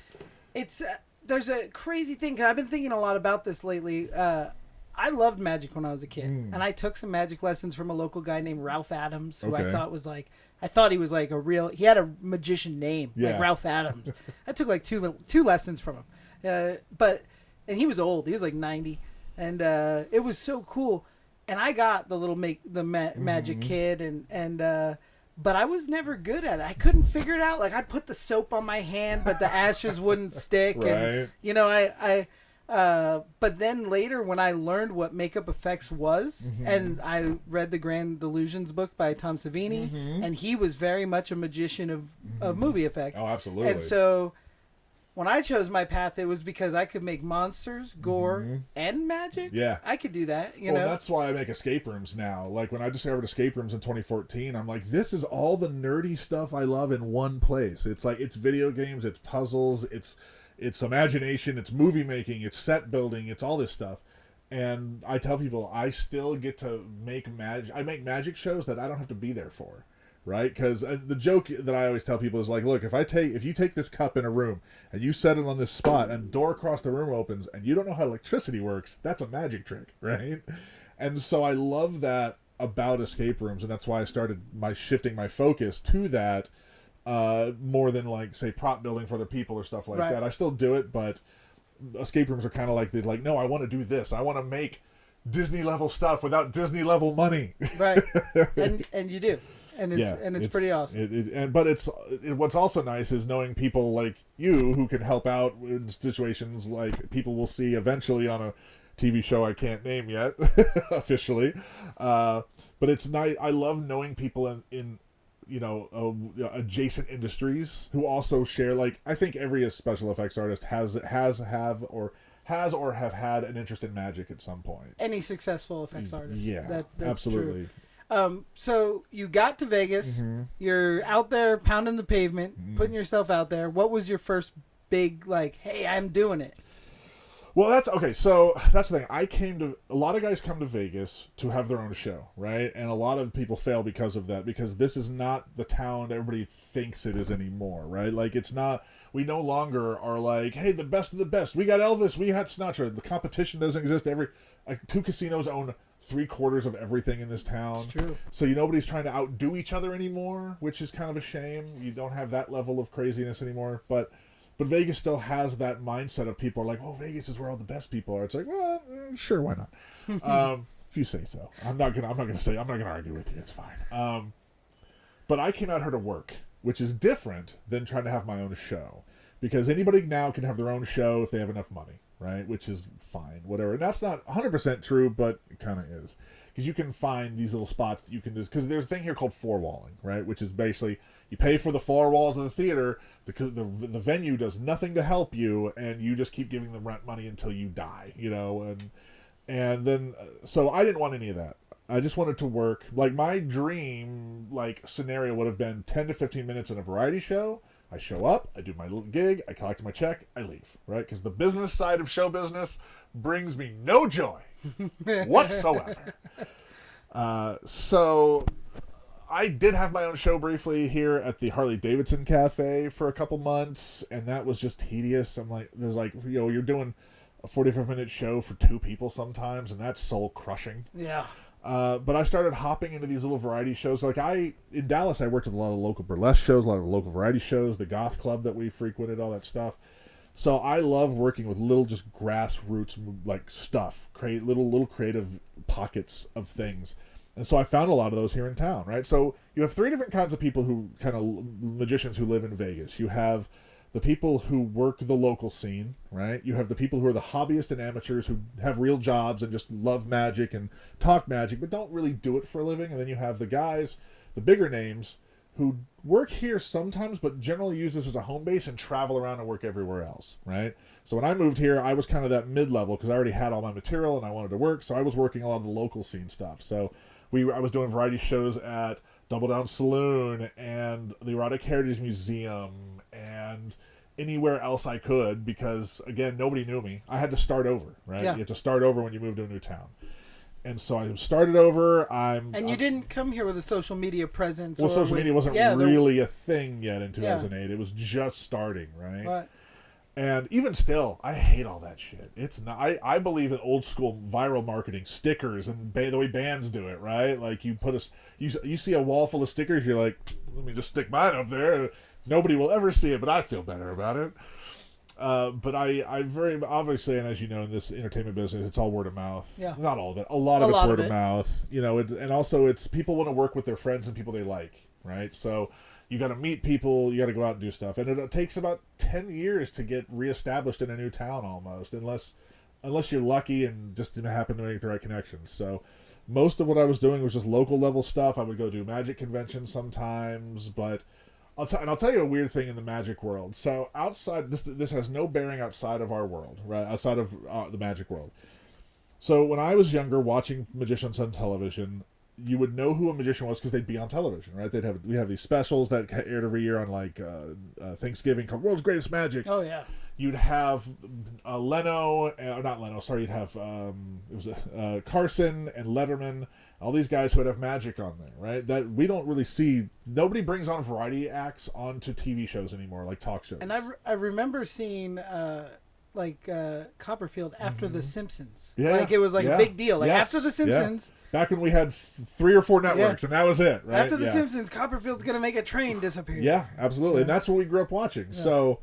It's there's a crazy thing. 'Cause I've been thinking a lot about this lately. I loved magic when I was a kid, and I took some magic lessons from a local guy named Ralph Adams, who I thought was like, I thought he was like a real. He had a magician name, like Ralph Adams. I took like two lessons from him, and he was old. He was like 90, and it was so cool. And I got the little magic kid, but I was never good at it. I couldn't figure it out. Like, I'd put the soap on my hand, but the ashes wouldn't stick. Right. And, you know, but then later when I learned what makeup effects was, and I read the Grand Illusions book by Tom Savini, and he was very much a magician of movie effects. Oh, absolutely. And so when I chose my path, it was because I could make monsters, gore, and magic. Yeah. I could do that, you well, know? that's why I make escape rooms now. Like, when I discovered escape rooms in 2014, I'm like, this is all the nerdy stuff I love in one place. It's like, it's video games, it's puzzles, it's imagination, it's movie making, it's set building, it's all this stuff. And I tell people, I still get to make magic. I make magic shows that I don't have to be there for. Right? Because the joke that I always tell people is like, look, if you take this cup in a room and you set it on this spot and door across the room opens and you don't know how electricity works, that's a magic trick, right? And so I love that about escape rooms, and that's why I started shifting my focus to that more than, like, say, prop building for other people or stuff like that. I still do it, but escape rooms are kind of like, no, I want to do this. I want to make Disney level stuff without Disney level money. Right. And you do. And it's pretty awesome. But what's also nice is knowing people like you who can help out in situations like people will see eventually on a TV show I can't name yet officially. But it's nice. I love knowing people in adjacent industries who also share. Like, I think every special effects artist has or have had an interest in magic at some point. Any successful effects artist. Yeah, that's absolutely. True. So you got to Vegas. You're out there pounding the pavement, putting yourself out there. What was your first big, like, hey, I'm doing it? Well, that's okay. So that's the thing. A lot of guys come to Vegas to have their own show, right? And a lot of people fail because of that, because this is not the town everybody thinks it is anymore, right? Like, it's not, we no longer are like, hey, the best of the best. We got Elvis, we had Sinatra. The competition doesn't exist. Two casinos own 3/4 of everything in this town. It's true. So nobody's trying to outdo each other anymore, which is kind of a shame. You don't have that level of craziness anymore. But Vegas still has that mindset of people are like, oh, Vegas is where all the best people are. It's like, well, sure, why not? If you say so. I'm not gonna argue with you. It's fine. But I came out here to work, which is different than trying to have my own show, because anybody now can have their own show if they have enough money, right? Which is fine, whatever. And that's not 100% true, but it kind of is. Because you can find these little spots that you can just... Because there's a thing here called four-walling, right? Which is basically, you pay for the 4 walls of the theater, the venue does nothing to help you, and you just keep giving them rent money until you die, you know? And then... So I didn't want any of that. I just wanted to work. Like, my dream, scenario would have been 10 to 15 minutes in a variety show. I show up, I do my little gig, I collect my check, I leave, right? Because the business side of show business brings me no joy whatsoever. So I did have my own show briefly here at the Harley Davidson Cafe for a couple months, and that was just tedious. I'm like, you're doing a 45-minute show for 2 people sometimes, and that's soul crushing. Yeah. But I started hopping into these little variety shows. In Dallas, I worked with a lot of local burlesque shows, a lot of local variety shows, the goth club that we frequented, all that stuff. So I love working with little just grassroots stuff, create little creative pockets of things. And so I found a lot of those here in town, right? So you have 3 different kinds of people magicians who live in Vegas. You have the people who work the local scene, right? You have the people who are the hobbyists and amateurs who have real jobs and just love magic and talk magic, but don't really do it for a living. And then you have the guys, the bigger names, who work here sometimes, but generally use this as a home base and travel around and work everywhere else, right? So when I moved here, I was kind of that mid-level because I already had all my material and I wanted to work, so I was working a lot of the local scene stuff. So I was doing variety shows at Double Down Saloon and the Erotic Heritage Museum and anywhere else I could, because again, nobody knew me. I had to start over, right? Yeah. You have to start over when you move to a new town. And so I started over. And you didn't come here with a social media presence. Well, social media wasn't really a thing yet in 2008. It was just starting, right? Right. And even still, I hate all that shit. It's not. I believe in old school viral marketing, stickers, and the way bands do it, right? Like you put you see a wall full of stickers, you're like, let me just stick mine up there. Nobody will ever see it, but I feel better about it. But I very obviously, and as you know, in this entertainment business, it's all word of mouth. Yeah. Not all of it. A lot of it's word of mouth. You know, and also it's people want to work with their friends and people they like, right? So you got to meet people, you got to go out and do stuff, and it takes about 10 years to get reestablished in a new town almost, unless you're lucky and just didn't happen to make the right connections. So most of what I was doing was just local level stuff. I would go do magic conventions sometimes, but I'll tell you a weird thing in the magic world. So outside, this has no bearing outside of our world, right? Outside of the magic world. So when I was younger, watching magicians on television, you would know who a magician was because they'd be on television, right? We have these specials that aired every year on like Thanksgiving called World's Greatest Magic. Oh yeah. You'd have Leno, not Leno, sorry. You'd have Carson and Letterman. All these guys who would have magic on there, right? That we don't really see. Nobody brings on variety acts onto TV shows anymore, like talk shows. And I remember seeing Copperfield after The Simpsons. Yeah, like it was like a big deal. Like after The Simpsons. Yeah. Back when we had 3 or 4 networks, and that was it, right? After The Simpsons, Copperfield's gonna make a train disappear. Yeah, absolutely, and that's what we grew up watching. Yeah. So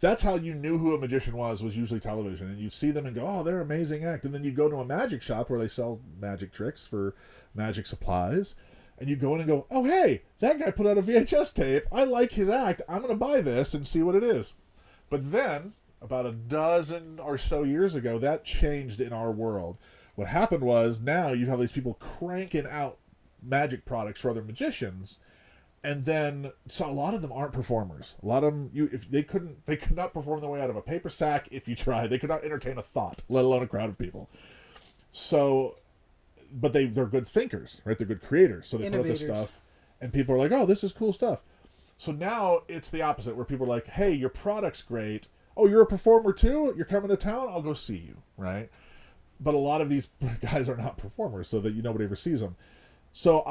that's how you knew who a magician was usually television, and you'd see them and go, oh, they're an amazing act, and then you'd go to a magic shop where they sell magic tricks for magic supplies, and you go in and go, oh, hey, that guy put out a VHS tape. I like his act. I'm going to buy this and see what it is. But then, about a dozen or so years ago, that changed in our world. What happened was now you have these people cranking out magic products for other magicians, and then so a lot of them aren't performers. A lot of them, they could not perform their way out of a paper sack if you tried. They could not entertain a thought, let alone a crowd of people. So, but they're good thinkers, right? They're good creators. So they put out this stuff, and people are like, "Oh, this is cool stuff." So now it's the opposite, where people are like, "Hey, your product's great. Oh, you're a performer too? You're coming to town? I'll go see you," right? But a lot of these guys are not performers, so that nobody ever sees them. So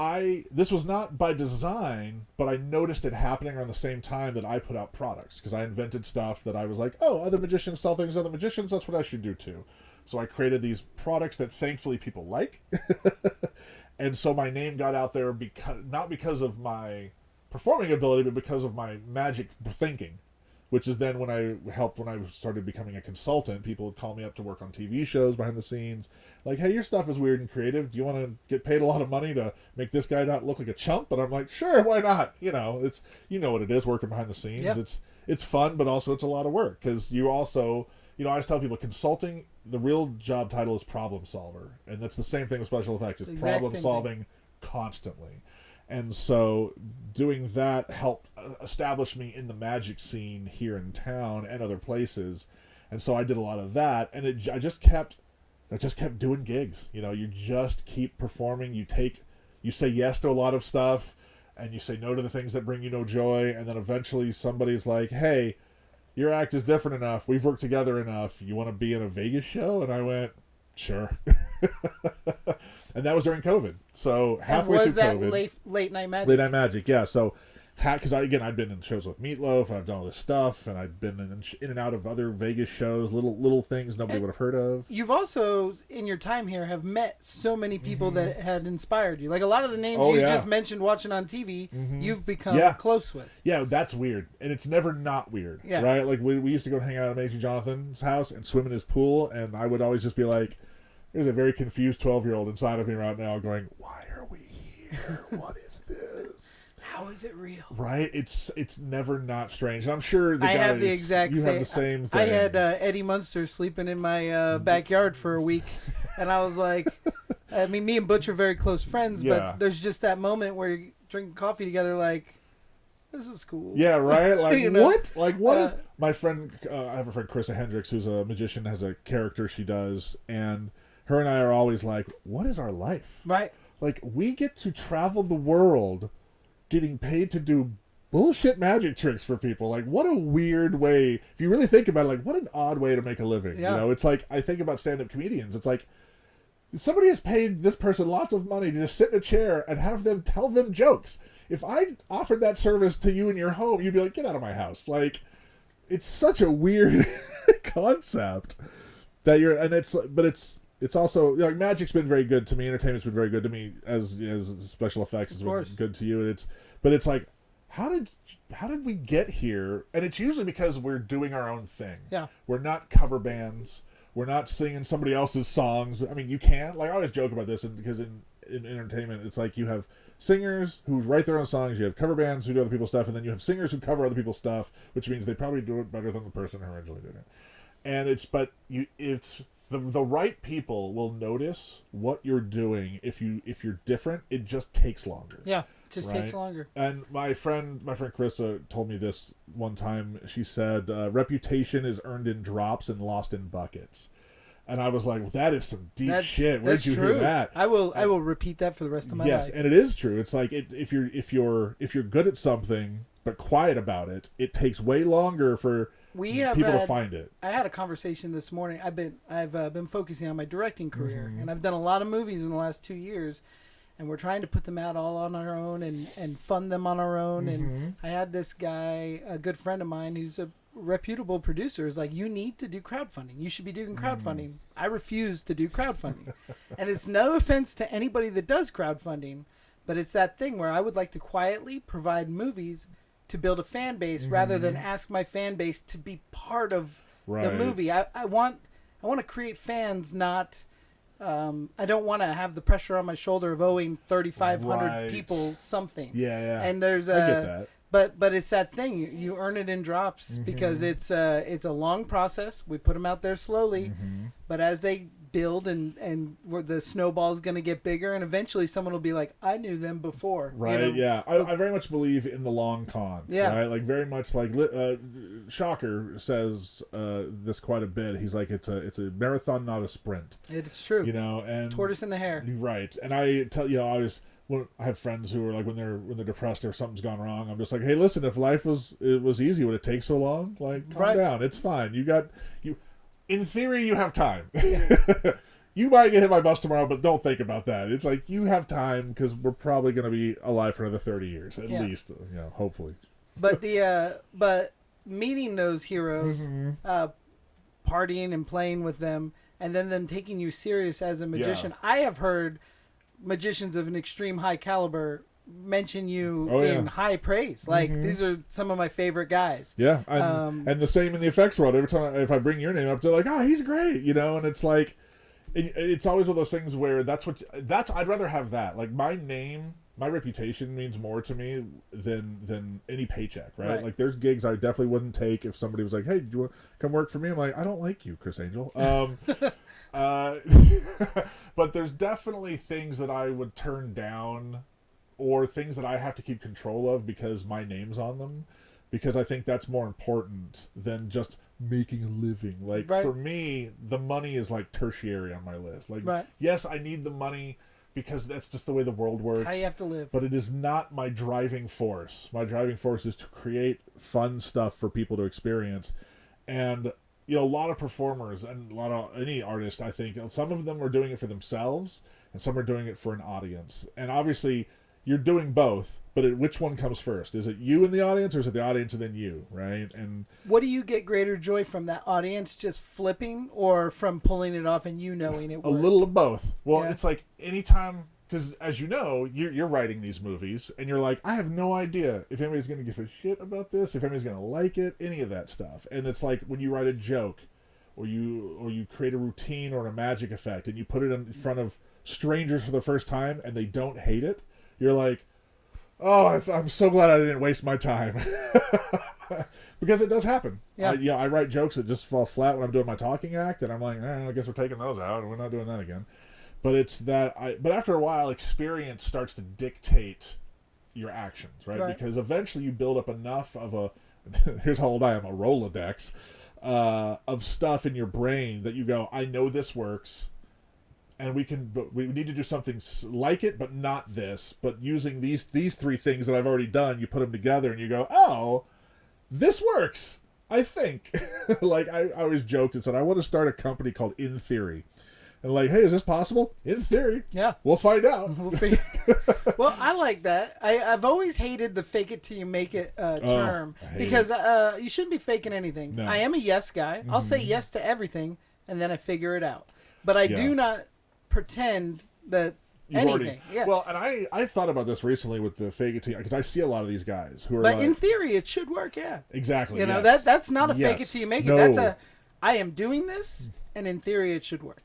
this was not by design, but I noticed it happening around the same time that I put out products, because I invented stuff that I was like, oh, other magicians sell things to other magicians, that's what I should do too. So I created these products that thankfully people like. And so my name got out there not because of my performing ability, but because of my magic thinking. Which is then when I started becoming a consultant, people would call me up to work on TV shows behind the scenes. Like, hey, your stuff is weird and creative. Do you want to get paid a lot of money to make this guy not look like a chump? And I'm like, sure, why not? You know, what it is, working behind the scenes. Yep. It's fun, but also it's a lot of work. Because you also, I always tell people, consulting, the real job title is problem solver. And that's the same thing with special effects. It's problem solving constantly. And so doing that helped establish me in the magic scene here in town and other places. And so I did a lot of that, and I just kept doing gigs. You just keep performing. You say yes to a lot of stuff, and you say no to the things that bring you no joy. And then eventually somebody's like, hey, your act is different enough. We've worked together enough. You want to be in a Vegas show? And I went, sure. And that was during COVID. So halfway through COVID. Was that late night magic? Late night magic, yeah. So, because I'd been in shows with Meatloaf, and I've done all this stuff, and I'd been in and out of other Vegas shows, little things nobody would have heard of. You've also, in your time here, have met so many people that had inspired you. Like a lot of the names just mentioned watching on TV, you've become close with. Yeah, that's weird. And it's never not weird, right? Like we used to go hang out at Amazing Jonathan's house and swim in his pool, and I would always just be like, there's a very confused 12-year-old inside of me right now going, why are we here? What is this? How is it real? Right? It's never not strange. And I'm sure have the same thing. I had Eddie Munster sleeping in my backyard for a week. And I was like, I mean, me and Butch are very close friends, but there's just that moment where you're drinking coffee together like, this is cool. Yeah, right? Like, what? Like, what is... My friend, I have a friend, Carissa Hendricks, who's a magician, has a character she does, and her and I are always like, what is our life? Right. Like, we get to travel the world getting paid to do bullshit magic tricks for people. Like, what a weird way. If you really think about it, like, what an odd way to make a living. Yeah. It's like, I think about stand-up comedians. It's like, somebody has paid this person lots of money to just sit in a chair and have them tell them jokes. If I offered that service to you in your home, you'd be like, get out of my house. Like, it's such a weird concept that it's also, like, magic's been very good to me, entertainment's been very good to me, as special effects has been good to you. But it's like, how did we get here? And it's usually because we're doing our own thing. Yeah. We're not cover bands. We're not singing somebody else's songs. I mean, you can. Like, I always joke about this because in entertainment, it's like you have singers who write their own songs, you have cover bands who do other people's stuff, and then you have singers who cover other people's stuff, which means they probably do it better than the person who originally did it. And it's the right people will notice what you're doing if you're different. It just takes longer. Yeah, it just takes longer. And my friend Carissa told me this one time. She said, reputation is earned in drops and lost in buckets. And I was like, well, that is some deep shit. Where did you hear that? I will repeat that for the rest of my life. Yes, and it is true. It's like if you're good at something but quiet about it, it takes way longer for people to find it. I had a conversation this morning. I've been focusing on my directing career, and I've done a lot of movies in the last 2 years, and we're trying to put them out all on our own and fund them on our own. And I had this guy, a good friend of mine, who's a reputable producer, is like, you need to do crowdfunding. You should be doing crowdfunding. I refuse to do crowdfunding. And it's no offense to anybody that does crowdfunding, but it's that thing where I would like to quietly provide movies to build a fan base rather than ask my fan base to be part of the movie. I want to create fans, not I don't want to have the pressure on my shoulder of owing 3,500 people something. Yeah. And there's I get that. But it's that thing, you earn it in drops because it's a long process. We put them out there slowly, but as they build and where the snowball's going to get bigger, and eventually someone will be like, I knew them before. Right, you know? Yeah. I very much believe in the long con. Yeah. Right? Like, very much like Shocker says this quite a bit. He's like, it's a marathon, not a sprint. It's true. You know, and tortoise in the hare. Right. And I tell you, I have friends who are like, when they're depressed or something's gone wrong, I'm just like, hey, listen, if life was easy, would it take so long? Like, calm down. It's fine. In theory, you have time. You might get hit by a bus tomorrow, but don't think about that. It's like, you have time because we're probably going to be alive for another 30 years at least. Hopefully. But but meeting those heroes, partying and playing with them, and then them taking you serious as a magician. Yeah. I have heard magicians of an extreme high caliber mention you in high praise. Like, these are some of my favorite guys. Yeah, and the same in the effects world. Every time if I bring your name up, they're like, "Oh, he's great," and it's like, it's always one of those things where I'd rather have that. Like, my name, my reputation means more to me than any paycheck, right? Like, there's gigs I definitely wouldn't take if somebody was like, "Hey, do you want to come work for me?" I'm like, I don't like you, Chris Angel. But there's definitely things that I would turn down, or things that I have to keep control of because my name's on them, because I think that's more important than just making a living. Like, for me, the money is like tertiary on my list. Like, yes, I need the money because that's just the way the world works. How you have to live. But it is not my driving force. My driving force is to create fun stuff for people to experience. And a lot of performers and any artist, I think, some of them are doing it for themselves and some are doing it for an audience. And obviously, you're doing both, but which one comes first? Is it you in the audience, or is it the audience and then you, right? And what do you get greater joy from, that audience just flipping, or from pulling it off and you knowing it worked? A little of both. Well, it's like anytime, because as you know, you're writing these movies, and you're like, I have no idea if anybody's going to give a shit about this, if anybody's going to like it, any of that stuff. And it's like when you write a joke, or you create a routine or a magic effect, and you put it in front of strangers for the first time, and they don't hate it. You're like, oh, I'm so glad I didn't waste my time. Because it does happen. Yeah. I write jokes that just fall flat when I'm doing my talking act, and I'm like, I guess we're taking those out, and we're not doing that again. But it's that but after a while, experience starts to dictate your actions, right? Because eventually you build up enough of here's how old I am, a Rolodex of stuff in your brain that you go, I know this works. And we need to do something like it, but not this. But using these three things that I've already done, you put them together, and you go, oh, this works, I think. Like, I always joked and said, I want to start a company called In Theory. And like, hey, is this possible? In theory. Yeah. We'll find out. Well, I like that. I've always hated the fake it till you make it term because you shouldn't be faking anything. No. I am a yes guy. I'll say yes to everything and then I figure it out. But I do not pretend that anything. Yeah. Well, and I thought about this recently with the fake it till, because I see a lot of these guys who are But like, in theory, it should work. Yeah. Exactly. You know, yes. that's not a fake it till you make it. That's I am doing this, and in theory, it should work.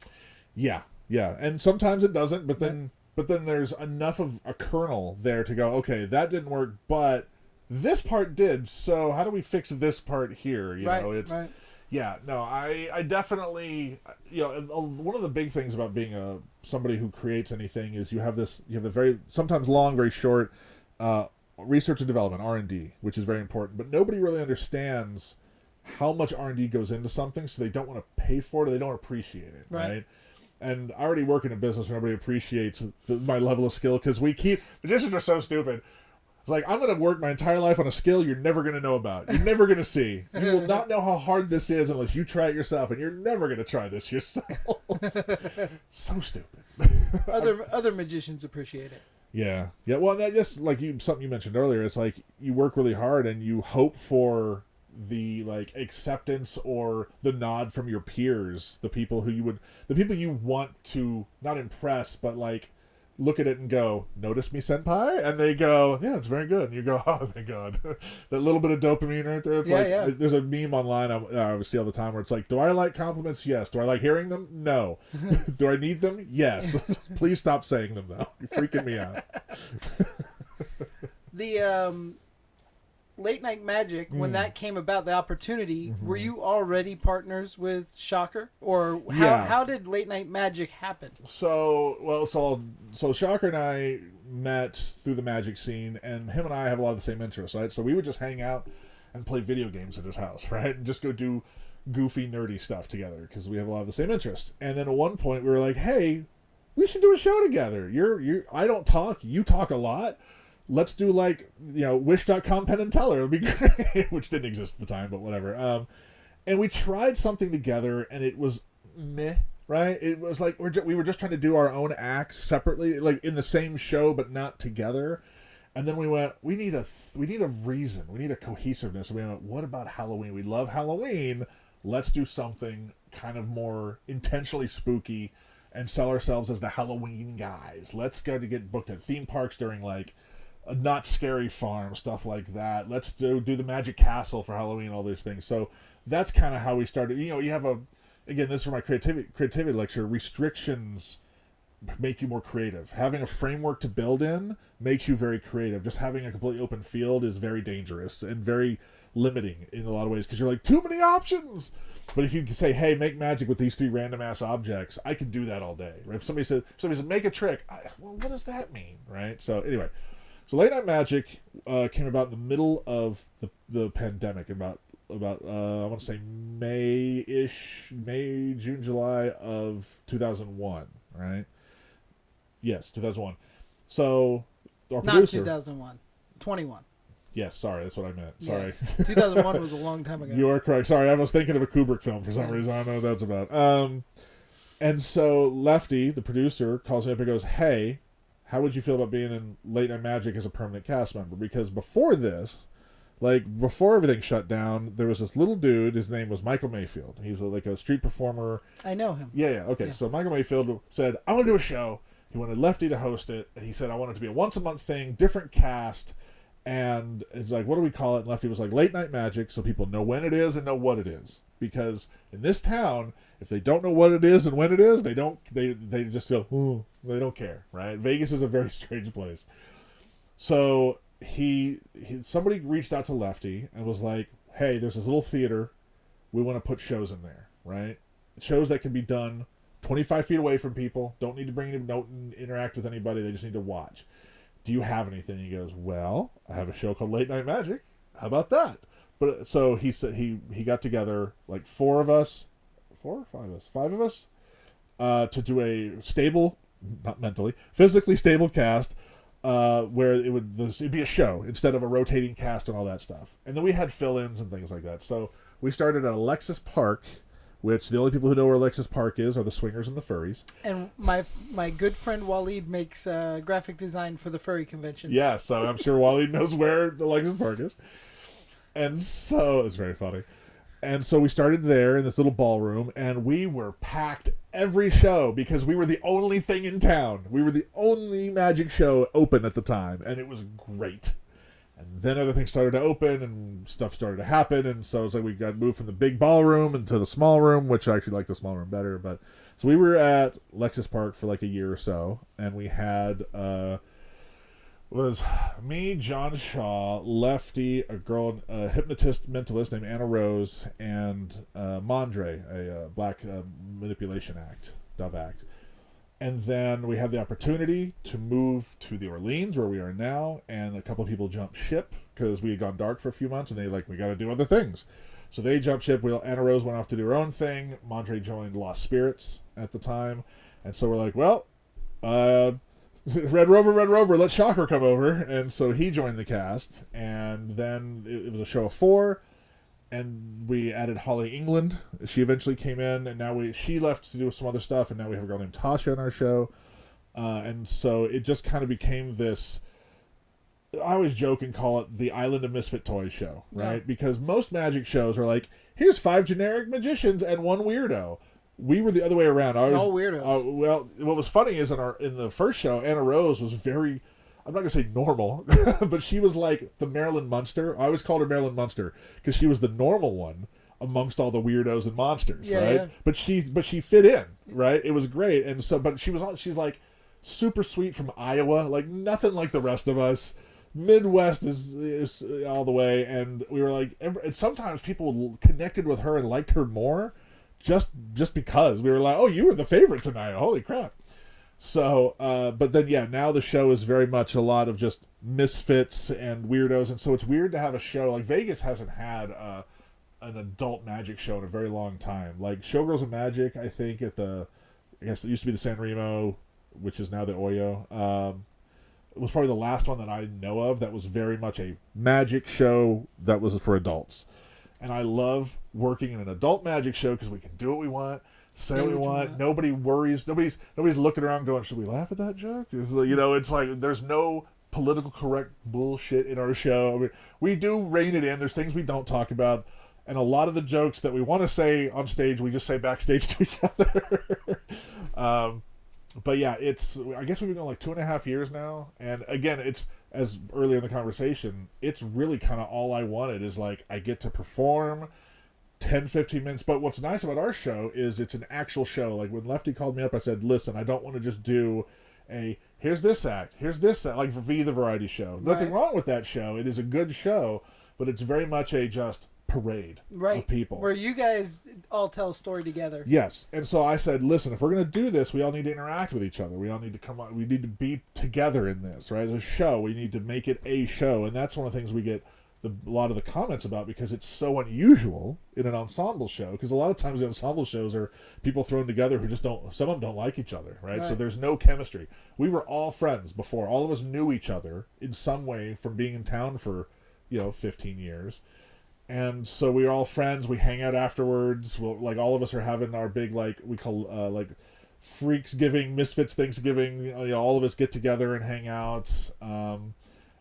Yeah, yeah, and sometimes it doesn't, but then there's enough of a kernel there to go, okay, that didn't work, but this part did. So how do we fix this part here? You know, it's yeah, no, I definitely, you know, one of the big things about being somebody who creates anything is you have the very sometimes long, very short research and development (R&D), which is very important, but nobody really understands how much R&D goes into something, so they don't want to pay for it or they don't appreciate it, right? And I already work in a business where nobody appreciates my level of skill because magicians are so stupid. It's like, I'm going to work my entire life on a skill you're never going to know about. You're never going to see. You will not know how hard this is unless you try it yourself, and you're never going to try this yourself. So stupid. Other magicians appreciate it. Yeah. Well, that just like something you mentioned earlier. It's like you work really hard and you hope for the like acceptance or the nod from your peers, the people you want to not impress, but like look at it and go, notice me, senpai, and they go, yeah, it's very good, and you go, oh, thank God. That little bit of dopamine right there. It's there's a meme online I see all the time where it's like, do I like compliments? Yes. Do I like hearing them? No. Do I need them? Yes. Please stop saying them though. You're freaking me out. The Late Night Magic, when that came about, the opportunity, were you already partners with Shocker? Or how did Late Night Magic happen? So Shocker and I met through the magic scene, and him and I have a lot of the same interests, right? So we would just hang out and play video games at his house, right? And just go do goofy, nerdy stuff together because we have a lot of the same interests. And then at one point we were like, hey, we should do a show together. I don't talk, you talk a lot. Let's do like, you know, Wish.com Penn and Teller. It would be great, which didn't exist at the time, but whatever. And we tried something together, and it was meh, right? It was like we were just trying to do our own acts separately, like in the same show, but not together. And then we went, we need a reason, we need a cohesiveness. And we went, what about Halloween? We love Halloween. Let's do something kind of more intentionally spooky and sell ourselves as the Halloween guys. Let's go to get booked at theme parks during like a Not Scary Farm, stuff like that. Let's do the Magic Castle for Halloween, all these things. So that's kind of how we started. You know, you have again, this is for my creativity lecture, restrictions make you more creative. Having a framework to build in makes you very creative. Just having a completely open field is very dangerous and very limiting in a lot of ways because you're like, too many options. But if you can say, hey, make magic with these 3 random ass objects, I can do that all day, right? If somebody said make a trick, well, what does that mean, right? So anyway, so Late Night Magic came about in the middle of the pandemic, about I want to say May, June, July of 2001, right? Yes, 2001. So our producer, not 2001, 21. Yes, sorry, that's what I meant. Sorry. Yes. 2001 was a long time ago. You are correct. Sorry, I was thinking of a Kubrick film for some reason. I don't know what that's about. And so Lefty, the producer, calls me up and goes, hey, how would you feel about being in Late Night Magic as a permanent cast member? Because before this, like before everything shut down, there was this little dude. His name was Michael Mayfield. He's like a street performer. I know him. Yeah. Okay. Yeah. So Michael Mayfield said, I want to do a show. He wanted Lefty to host it. And he said, I want it to be a once-a-month thing, different cast. And it's like, what do we call it? And Lefty was like, Late Night Magic, so people know when it is and know what it is. Because in this town, if they don't know what it is and when it is, they just go, ooh, they don't care, right? Vegas is a very strange place. So somebody reached out to Lefty and was like, hey, there's this little theater. We want to put shows in there, right? Shows that can be done 25 feet away from people. Don't need to bring any note and interact with anybody. They just need to watch. Do you have anything? He goes, well, I have a show called Late Night Magic. How about that? But so he said he got together like 5 of us, to do a stable, not mentally, physically stable cast, where it'd be a show instead of a rotating cast and all that stuff. And then we had fill-ins and things like that. So we started at Alexis Park, which the only people who know where Alexis Park is are the swingers and the furries. And my good friend Waleed makes graphic design for the furry convention. Yeah, so I'm sure Waleed knows where Alexis Park is. And so, it's very funny. And so we started there in this little ballroom, and we were packed every show because we were the only thing in town. We were the only magic show open at the time, and it was great. And then other things started to open, and stuff started to happen, and so it's like we got moved from the big ballroom into the small room, which I actually like the small room better. But so we were at Alexis Park for like a year or so, and we had... was me, John Shaw, Lefty, a girl, a hypnotist mentalist named Anna Rose, and Mondre, a black manipulation act, dove act. And then we had the opportunity to move to the Orleans, where we are now, and a couple of people jumped ship because we had gone dark for a few months, and they we got to do other things. So they jumped ship. Anna Rose went off to do her own thing. Mondre joined Lost Spirits at the time. And so we're like, well, Red Rover, let Shocker come over. And so he joined the cast. And then it was a show of 4. And we added Holly England. She eventually came in. And now she left to do some other stuff. And now we have a girl named Tasha on our show. And so it just kind of became this... I always joke and call it the Island of Misfit Toys show, right? Yeah. Because most magic shows are like, here's 5 generic magicians and 1 weirdo. We were the other way around. All weirdos. Well, what was funny is in the first show, Anna Rose was very, I'm not going to say normal, but she was like the Marilyn Munster. I always called her Marilyn Munster because she was the normal one amongst all the weirdos and monsters, right? Yeah. But she fit in, right? It was great. And so, but she's like super sweet from Iowa, like nothing like the rest of us. Midwest is all the way. And we were like, and sometimes people connected with her and liked her more. Just because we were like, oh, you were the favorite tonight. Holy crap. So, but then, yeah, now the show is very much a lot of just misfits and weirdos. And so it's weird to have a show like Vegas hasn't had an adult magic show in a very long time. Like Showgirls of Magic, I think I guess it used to be the San Remo, which is now the Oyo. It was probably the last one that I know of that was very much a magic show that was for adults. And I love working in an adult magic show because we can do what we want, say what we want. Nobody worries. Nobody's looking around going, should we laugh at that joke? It's like there's no political correct bullshit in our show. I mean, we do rein it in. There's things we don't talk about. And a lot of the jokes that we want to say on stage, we just say backstage to each other. But yeah, I guess we've been going like 2.5 years now. And again, it's, as earlier in the conversation, it's really kind of all I wanted is like, I get to perform 10, 15 minutes. But what's nice about our show is it's an actual show. Like when Lefty called me up, I said, listen, I don't want to just do here's this act, like for V, the variety show. Right. Nothing wrong with that show. It is a good show, but it's very much a just parade of people. Where you guys all tell a story together. Yes. And so I said, listen, if we're going to do this, we all need to interact with each other. We all need to come on. We need to be together in this, right? As a show, we need to make it a show. And that's one of the things we get a lot of the comments about because it's so unusual in an ensemble show. Because a lot of times the ensemble shows are people thrown together who just some of them don't like each other, right? So there's no chemistry. We were all friends before. All of us knew each other in some way from being in town for, 15 years. And so we were all friends. We hang out afterwards. All of us are having our big, we call, Freaksgiving, Misfits Thanksgiving. All of us get together and hang out.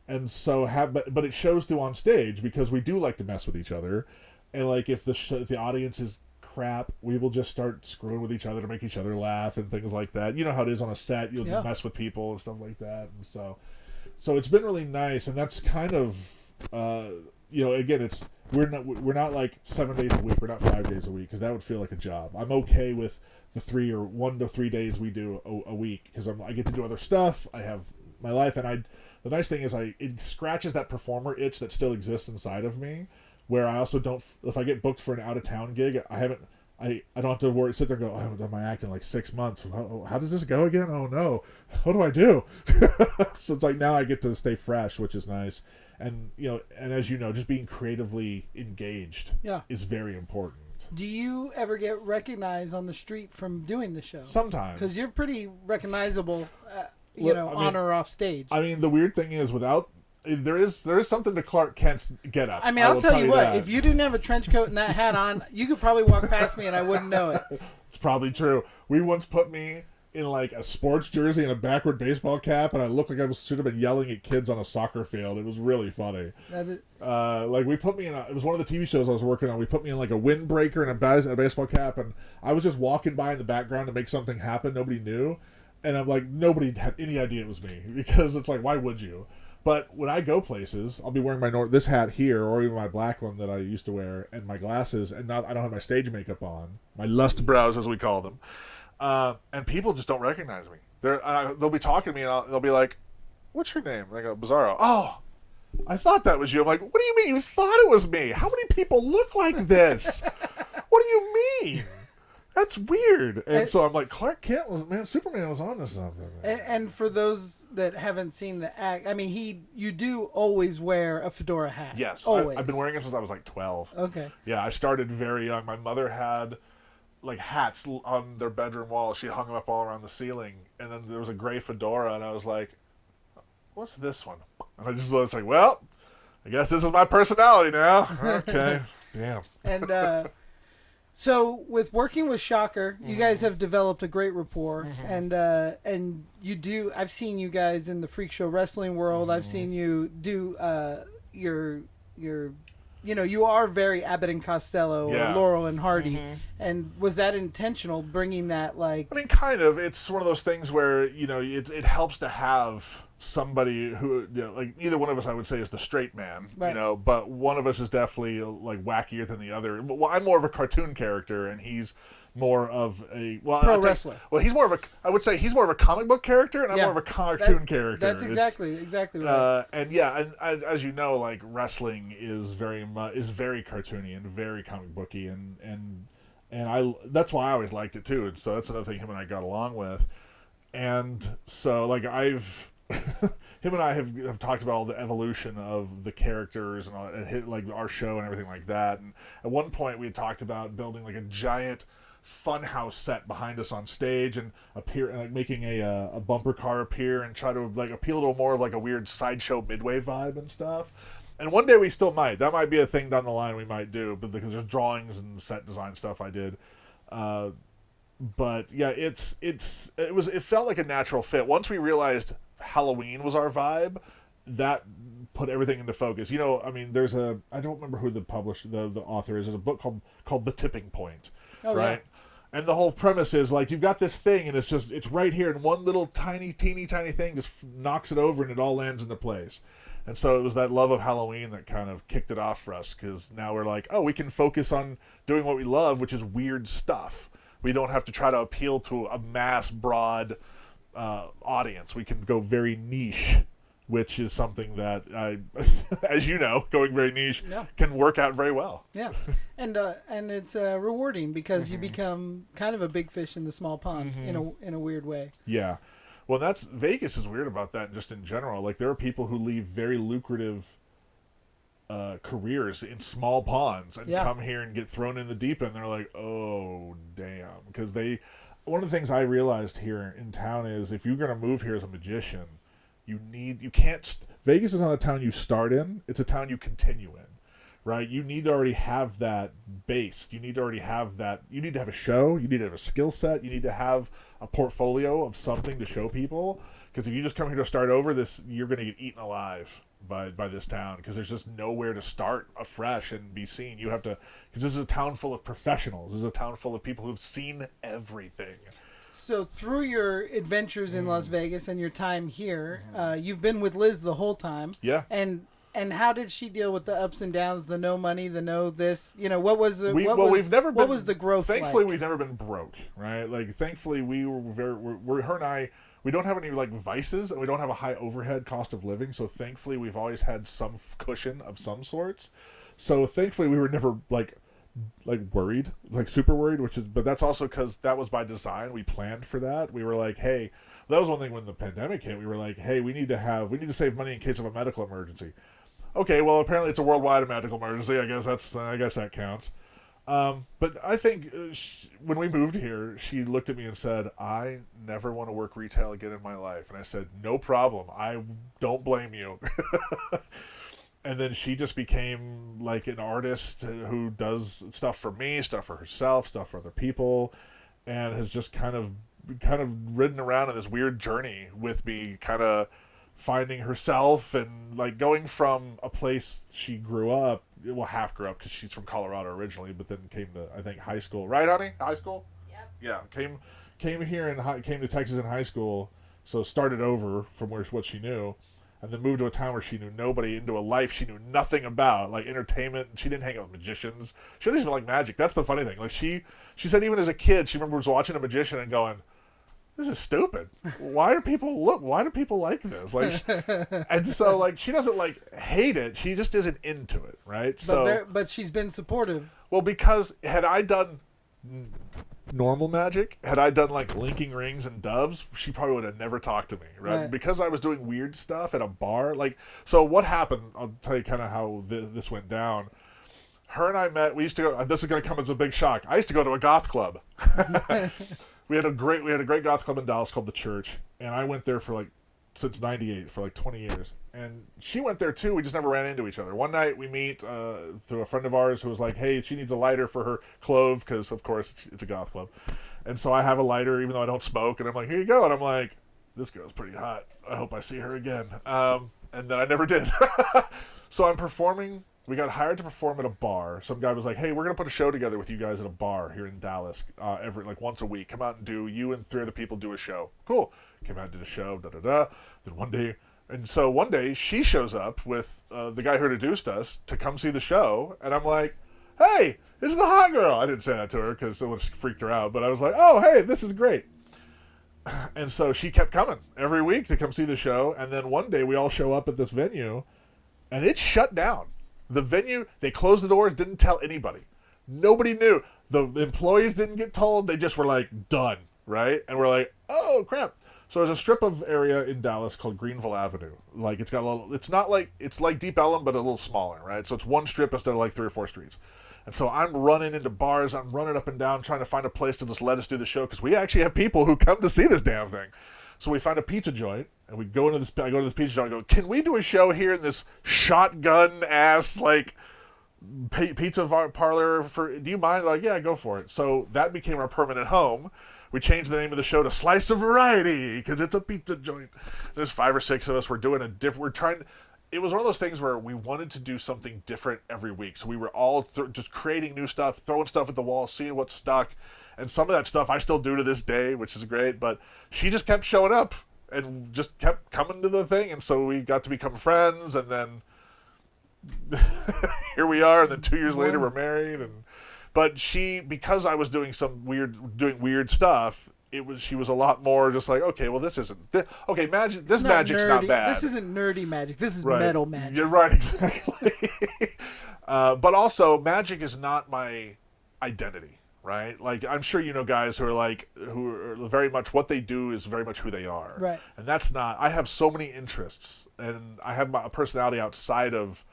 And so but it shows through on stage because we do like to mess with each other. And, if the audience is crap, we will just start screwing with each other to make each other laugh and things like that. You know how it is on a set. You'll just mess with people and stuff like that. And so it's been really nice. And that's kind of, again, we're not like 7 days a week. We're not 5 days a week because that would feel like a job. I'm okay with the 3 or 1 to 3 days we do a week because I get to do other stuff. I have my life, and the nice thing is it scratches that performer itch that still exists inside of me, where I also don't. If I get booked for an out of town gig, I don't have to sit there and go, I haven't done my act in like 6 months. How does this go again? Oh no, what do I do? So it's like now I get to stay fresh, which is nice. And and as you know, just being creatively engaged is very important. Do you ever get recognized on the street from doing the show? Sometimes, because you're pretty recognizable, on or off stage. I mean, the weird thing is without there is something to Clark Kent's get up. I mean, I'll tell you what. that. If you didn't have a trench coat and that hat on, you could probably walk past me and I wouldn't know it. It's probably true. We once put me in like a sports jersey and a backward baseball cap, and I looked like I should have been yelling at kids on a soccer field. It was really funny. Like we put me in it was one of the TV shows I was working on. We put me in like a windbreaker and a baseball cap, and I was just walking by in the background to make something happen. Nobody knew, and I'm like, nobody had any idea it was me, because it's like, why would you? But when I go places, I'll be wearing my this hat here, or even my black one that I used to wear, and my glasses, and I don't have my stage makeup on, my lust brows as we call them. And people just don't recognize me. They'll be talking to me, and they'll be like, "What's your name?" And I go, "Bizzaro." "Oh, I thought that was you." I'm like, "What do you mean you thought it was me? How many people look like this? What do you mean? That's weird." And so I'm like, Clark Kent Superman was on to something. And for those that haven't seen the act, I mean, you do always wear a fedora hat. Yes, always. I've been wearing it since I was like 12. Okay. Yeah, I started very young. My mother had like hats on their bedroom wall. She hung them up all around the ceiling, and then there was a gray fedora, and I was like, "What's this one?" And I just was like, "Well, I guess this is my personality now." Okay. Damn. And so with working with Shocker, you guys have developed a great rapport, and you do. I've seen you guys in the freak show wrestling world. I've seen you do your you are very Abbott and Costello or Laurel and Hardy. And was that intentional, bringing that, like... I mean, kind of. It's one of those things where, it helps to have somebody who, like, neither one of us, I would say, is the straight man, right. But one of us is definitely, like, wackier than the other. Well, I'm more of a cartoon character, and he's more of a... Pro wrestler. Well, he's more of a... I would say he's more of a comic book character, and I'm more of a cartoon character. That's exactly right. And yeah, and as you know, like, wrestling is very cartoony and very comic booky, and that's why I always liked it too. And so that's another thing him and I got along with. And so like him and I have talked about all the evolution of the characters and all, and like our show and everything like that. And at one point we had talked about building like a giant funhouse set behind us on stage and making a bumper car appear and try to like appeal to more of like a weird sideshow midway vibe and stuff. And one day we still might. That might be a thing down the line we might do, but because there's drawings and set design stuff I did. But yeah, it felt like a natural fit. Once we realized Halloween was our vibe, that put everything into focus. I mean, I don't remember who the author is. There's a book called The Tipping Point, right? Yeah. And the whole premise is like you've got this thing and it's right here, and one little teeny tiny thing just knocks it over and it all lands into place. And so it was that love of Halloween that kind of kicked it off for us, because now we're like, oh, we can focus on doing what we love, which is weird stuff. We don't have to try to appeal to a mass, broad audience. We can go very niche, which is something that as you know, going very niche can work out very well. Yeah, and it's rewarding because you become kind of a big fish in the small pond in a weird way. Yeah. Well, Vegas is weird about that just in general. Like, there are people who leave very lucrative careers in small ponds and come here and get thrown in the deep end. They're like, oh, damn. Because one of the things I realized here in town is if you're going to move here as a magician, Vegas is not a town you start in. It's a town you continue in. Right? You need to already have that base. You need to already have that. You need to have a show. You need to have a skill set. You need to have a portfolio of something to show people. Because if you just come here to start over, you're going to get eaten alive by this town. Because there's just nowhere to start afresh and be seen. You have to, because this is a town full of professionals. This is a town full of people who've seen everything. So through your adventures in Las Vegas and your time here, you've been with Liz the whole time. Yeah. And how did she deal with the ups and downs, the no money, the no this? What was the what was the growth? Thankfully, like? We've never been broke, right? Like, thankfully, we're her and I. We don't have any like vices, and we don't have a high overhead cost of living. So thankfully, we've always had some cushion of some sorts. So thankfully, we were never like worried, like super worried. But that's also because that was by design. We planned for that. We were like, hey, that was one thing when the pandemic hit. We were like, hey, we need to save money in case of a medical emergency. Okay, well, apparently it's a worldwide medical emergency. I guess that counts. But I think when we moved here, she looked at me and said, I never want to work retail again in my life. And I said, no problem. I don't blame you. And then she just became like an artist who does stuff for me, stuff for herself, stuff for other people, and has just kind of ridden around in this weird journey with me, kind of finding herself and like going from a place she grew up, well, half grew up because she's from Colorado originally, but then came to, I think, high school. Right, honey? High school? Yep. Yeah, came here and came to Texas in high school, so started over from what she knew, and then moved to a town where she knew nobody, into a life she knew nothing about, like entertainment. She didn't hang out with magicians. She didn't even like magic. That's the funny thing. Like she said even as a kid, she remembers watching a magician and going, this is stupid. Why do people like this? Like, and so like she doesn't like hate it. She just isn't into it, right? But she's been supportive. Well, because had I done normal magic, had I done like linking rings and doves, she probably would have never talked to me, right? Because I was doing weird stuff at a bar. Like, so what happened? I'll tell you kind of how this went down. Her and I met. We used to go. This is going to come as a big shock. I used to go to a goth club. We had a great goth club in Dallas called The Church, and I went there for since '98 for 20 years. And she went there too. We just never ran into each other. One night we meet through a friend of ours who was like, "Hey, she needs a lighter for her clove," because of course it's a goth club. And so I have a lighter even though I don't smoke, and I'm like, "Here you go." And I'm like, "This girl's pretty hot. I hope I see her again." And then I never did. So I'm performing. We got hired to perform at a bar. Some guy was like, "Hey, we're gonna put a show together with you guys at a bar here in Dallas, every once a week. Come out and you and 3 other people do a show." Cool. Came out and did a show. Then one day she shows up with the guy who introduced us to come see the show, and I'm like, "Hey, this is the hot girl." I didn't say that to her because it would have freaked her out, but I was like, "Oh, hey, this is great." And so she kept coming every week to come see the show, and then one day we all show up at this venue, and it's shut down. The venue, they closed the doors, didn't tell anybody. Nobody knew. The employees didn't get told. They just were like, done, right? And we're like, oh, crap. So there's a strip of area in Dallas called Greenville Avenue. Like, it's got a little, it's like Deep Ellum, but a little smaller, right? So it's one strip instead of 3 or 4 streets. And so I'm running into bars. I'm running up and down trying to find a place to just let us do the show because we actually have people who come to see this damn thing. So we find a pizza joint, and we go into this. I go to this pizza joint and go, "Can we do a show here in this shotgun ass pizza parlor? Do you mind?" Like, yeah, go for it. So that became our permanent home. We changed the name of the show to Slice of Variety because it's a pizza joint. There's 5 or 6 of us. We're doing We're trying. It was one of those things where we wanted to do something different every week. So we were all just creating new stuff, throwing stuff at the wall, seeing what stuck. And some of that stuff I still do to this day, which is great. But she just kept showing up and just kept coming to the thing. And so we got to become friends. And then here we are. And then 2 years later, we're married. But because I was doing weird stuff, she was a lot more just like, okay, well, this isn't, okay, magic. This magic's not bad. This isn't nerdy magic. This is metal magic. You're right, exactly. But also, magic is not my identity. Right? Like, I'm sure you know guys who are very much what they do is very much who they are. Right. And that's not, I have so many interests and I have a personality outside of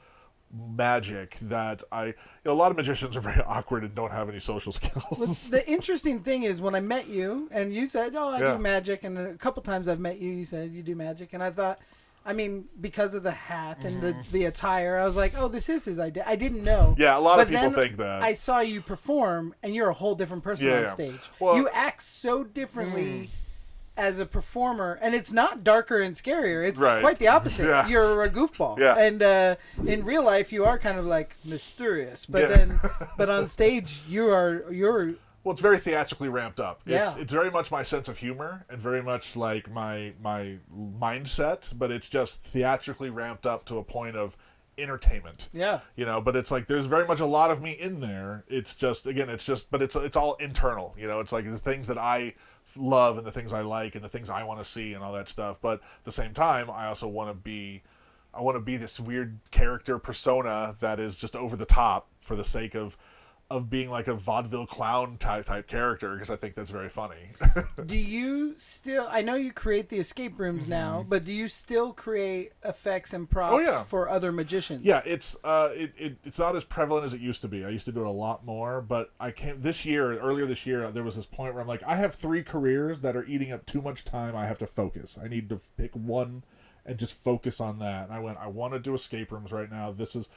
magic that a lot of magicians are very awkward and don't have any social skills. The interesting thing is when I met you and you said, "Oh, I do magic," and a couple times I've met you, you said you do magic, and I thought, I mean, because of the hat and the attire, I was like, "Oh, this is his idea." I didn't know. Yeah, a lot of people think that. I saw you perform, and you're a whole different person on stage. Well, you act so differently as a performer, and it's not darker and scarier. It's quite the opposite. Yeah. You're a goofball. Yeah. And in real life, you are kind of mysterious, but but on stage, you're. Well, it's very theatrically ramped up. Yeah. It's very much my sense of humor and very much like my mindset, but it's just theatrically ramped up to a point of entertainment. Yeah. But it's there's very much a lot of me in there. It's just but it's all internal. It's like the things that I love and the things I like and the things I want to see and all that stuff. But at the same time, I also want to be this weird character persona that is just over the top for the sake of of being like a vaudeville clown type character, because I think that's very funny. Do you still? I know you create the escape rooms now, but do you still create effects and props for other magicians? Yeah, it's it's not as prevalent as it used to be. I used to do it a lot more, but earlier this year, there was this point where I'm like, I have 3 careers that are eating up too much time. I have to focus. I need to pick one and just focus on that. And I want to do escape rooms right now. It's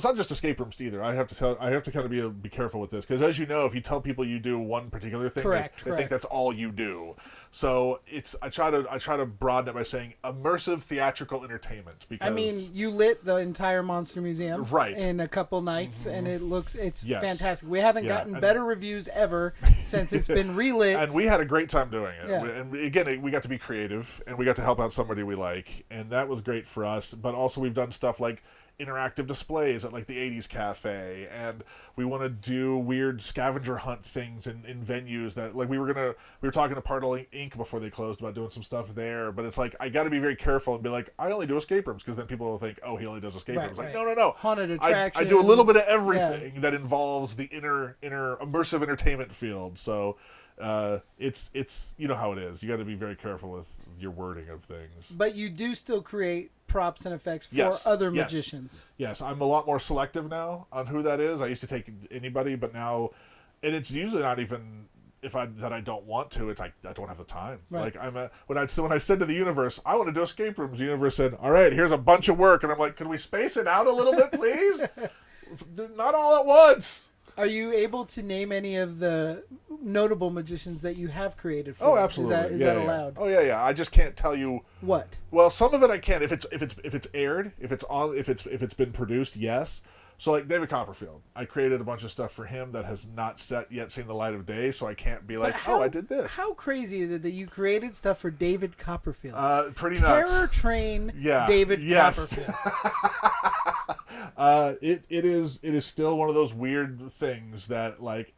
not just escape rooms either. I have to kind of be careful with this, because as you know, if you tell people you do one particular thing, they think that's all you do. So I try to broaden it by saying immersive theatrical entertainment, because I mean, you lit the entire Monster Museum in a couple nights, and it's fantastic. We haven't gotten better reviews ever since it's been relit. And we had a great time doing it. Yeah. And again, we got to be creative, and we got to help out somebody we like. And that was great for us. But also we've done stuff like interactive displays at like the 80s Cafe, and we want to do weird scavenger hunt things in venues that, like, we were talking to Particle Inc. before they closed about doing some stuff there, but it's like I got to be very careful and be like, I only do escape rooms, because then people will think, oh, he only does escape rooms. Like, no, haunted attractions. I do a little bit of everything that involves the inner immersive entertainment field. So it's you know how it is. You got to be very careful with your wording of things. But you do still create props and effects for other magicians. Yes, I'm a lot more selective now on who that is. I used to take anybody, but now, and it's usually not even that I don't want to. It's like I don't have the time. Right. Like when I said to the universe, I want to do escape rooms, the universe said, all right, here's a bunch of work, and I'm like, could we space it out a little bit, please? Not all at once. Are you able to name any of the notable magicians that you have created for? Oh, absolutely. Is that allowed? Oh, yeah. I just can't tell you what. Well, some of it I can. If it's aired, if it's been produced, yes. So like David Copperfield, I created a bunch of stuff for him that has not yet seen the light of day, so I can't be like, I did this. How crazy is it that you created stuff for David Copperfield? Pretty nuts. Terror Train David Copperfield. It is still one of those weird things that, like,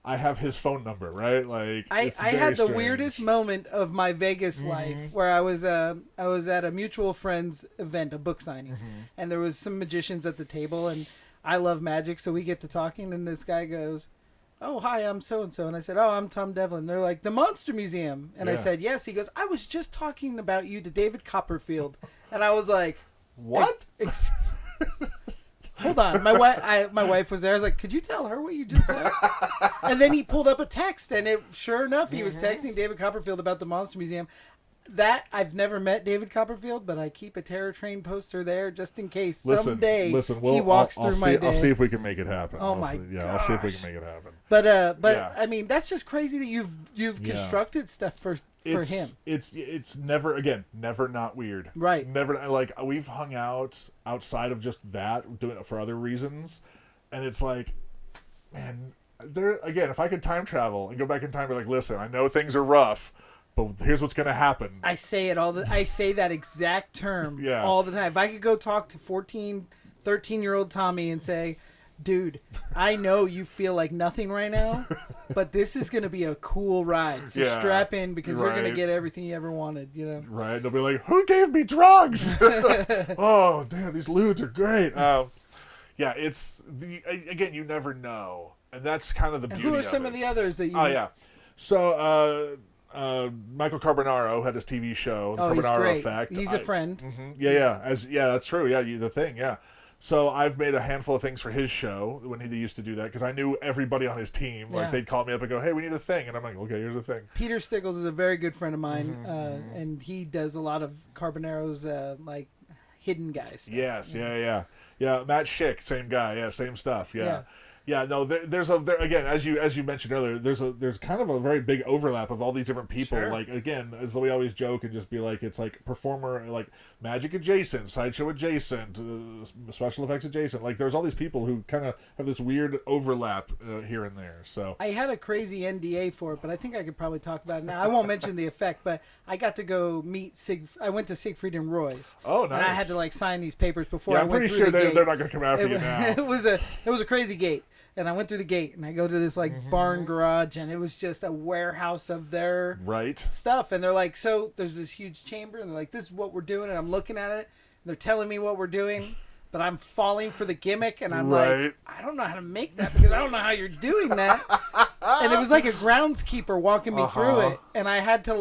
I have his phone number, right? Like, I had the weirdest moment of my Vegas life where I was at a mutual friend's event, a book signing, and there was some magicians at the table, and I love magic, so we get to talking, and this guy goes, oh, hi, I'm so-and-so. And I said, oh, I'm Tom Devlin. They're like, the Monster Museum. And I said, yes. He goes, I was just talking about you to David Copperfield. And I was like, what? Hold on. My wife was there. I was like, could you tell her what you just said? And then he pulled up a text, and sure enough, he was texting David Copperfield about the Monster Museum. I've never met David Copperfield, but I keep a Terror Train poster there just in case someday he walks through my day. I'll see if we can make it happen. Oh my gosh. I'll see if we can make it happen. But I mean, that's just crazy that you've constructed stuff for him. It's never not weird. Right. Never, like, we've hung out outside of just that, doing it for other reasons, and it's like, man, if I could time travel and go back in time and be like, listen, I know things are rough, but here's what's going to happen. I say that exact term all the time. If I could go talk to 14, 13-year-old Tommy and say, dude, I know you feel like nothing right now, but this is going to be a cool ride. So strap in, because we're going to get everything you ever wanted, you know? Right. They'll be like, who gave me drugs? Oh, damn, these lewds are great. Again, you never know. And that's kind of the beauty of it. Who are some of the others that you... Oh, yeah. So, Michael Carbonaro had his TV show, The Carbonaro Effect. He's a friend. That's true. Yeah, the thing, yeah. So I've made a handful of things for his show when he used to do that, because I knew everybody on his team. Like, they'd call me up and go, hey, we need a thing. And I'm like, okay, here's the thing. Peter Stickles is a very good friend of mine, and he does a lot of Carbonaro's, like, hidden guys. Yes, yeah. Matt Schick, same guy. Yeah, same stuff. Yeah. Yeah, no, again, as you mentioned earlier, there's kind of a very big overlap of all these different people. Sure. Like, again, as we always joke and just be like, it's like performer, like magic adjacent, sideshow adjacent, special effects adjacent. Like, there's all these people who kind of have this weird overlap here and there. So I had a crazy NDA for it, but I think I could probably talk about it now. I won't mention the effect, but I got to go meet I went to Siegfried and Roy's. Oh, nice. And I had to, like, sign these papers before I went I'm pretty through sure the gate. They're not going to come after you now. It was a crazy gate. And I went through the gate, and I go to this, like, barn garage, and it was just a warehouse of their stuff. And they're like, so there's this huge chamber, and they're like, this is what we're doing. And I'm looking at it, and they're telling me what we're doing. but I'm falling for the gimmick, and I'm Right. like, I don't know how to make that because I don't know how you're doing that. And it was like a groundskeeper walking me through it, and I had to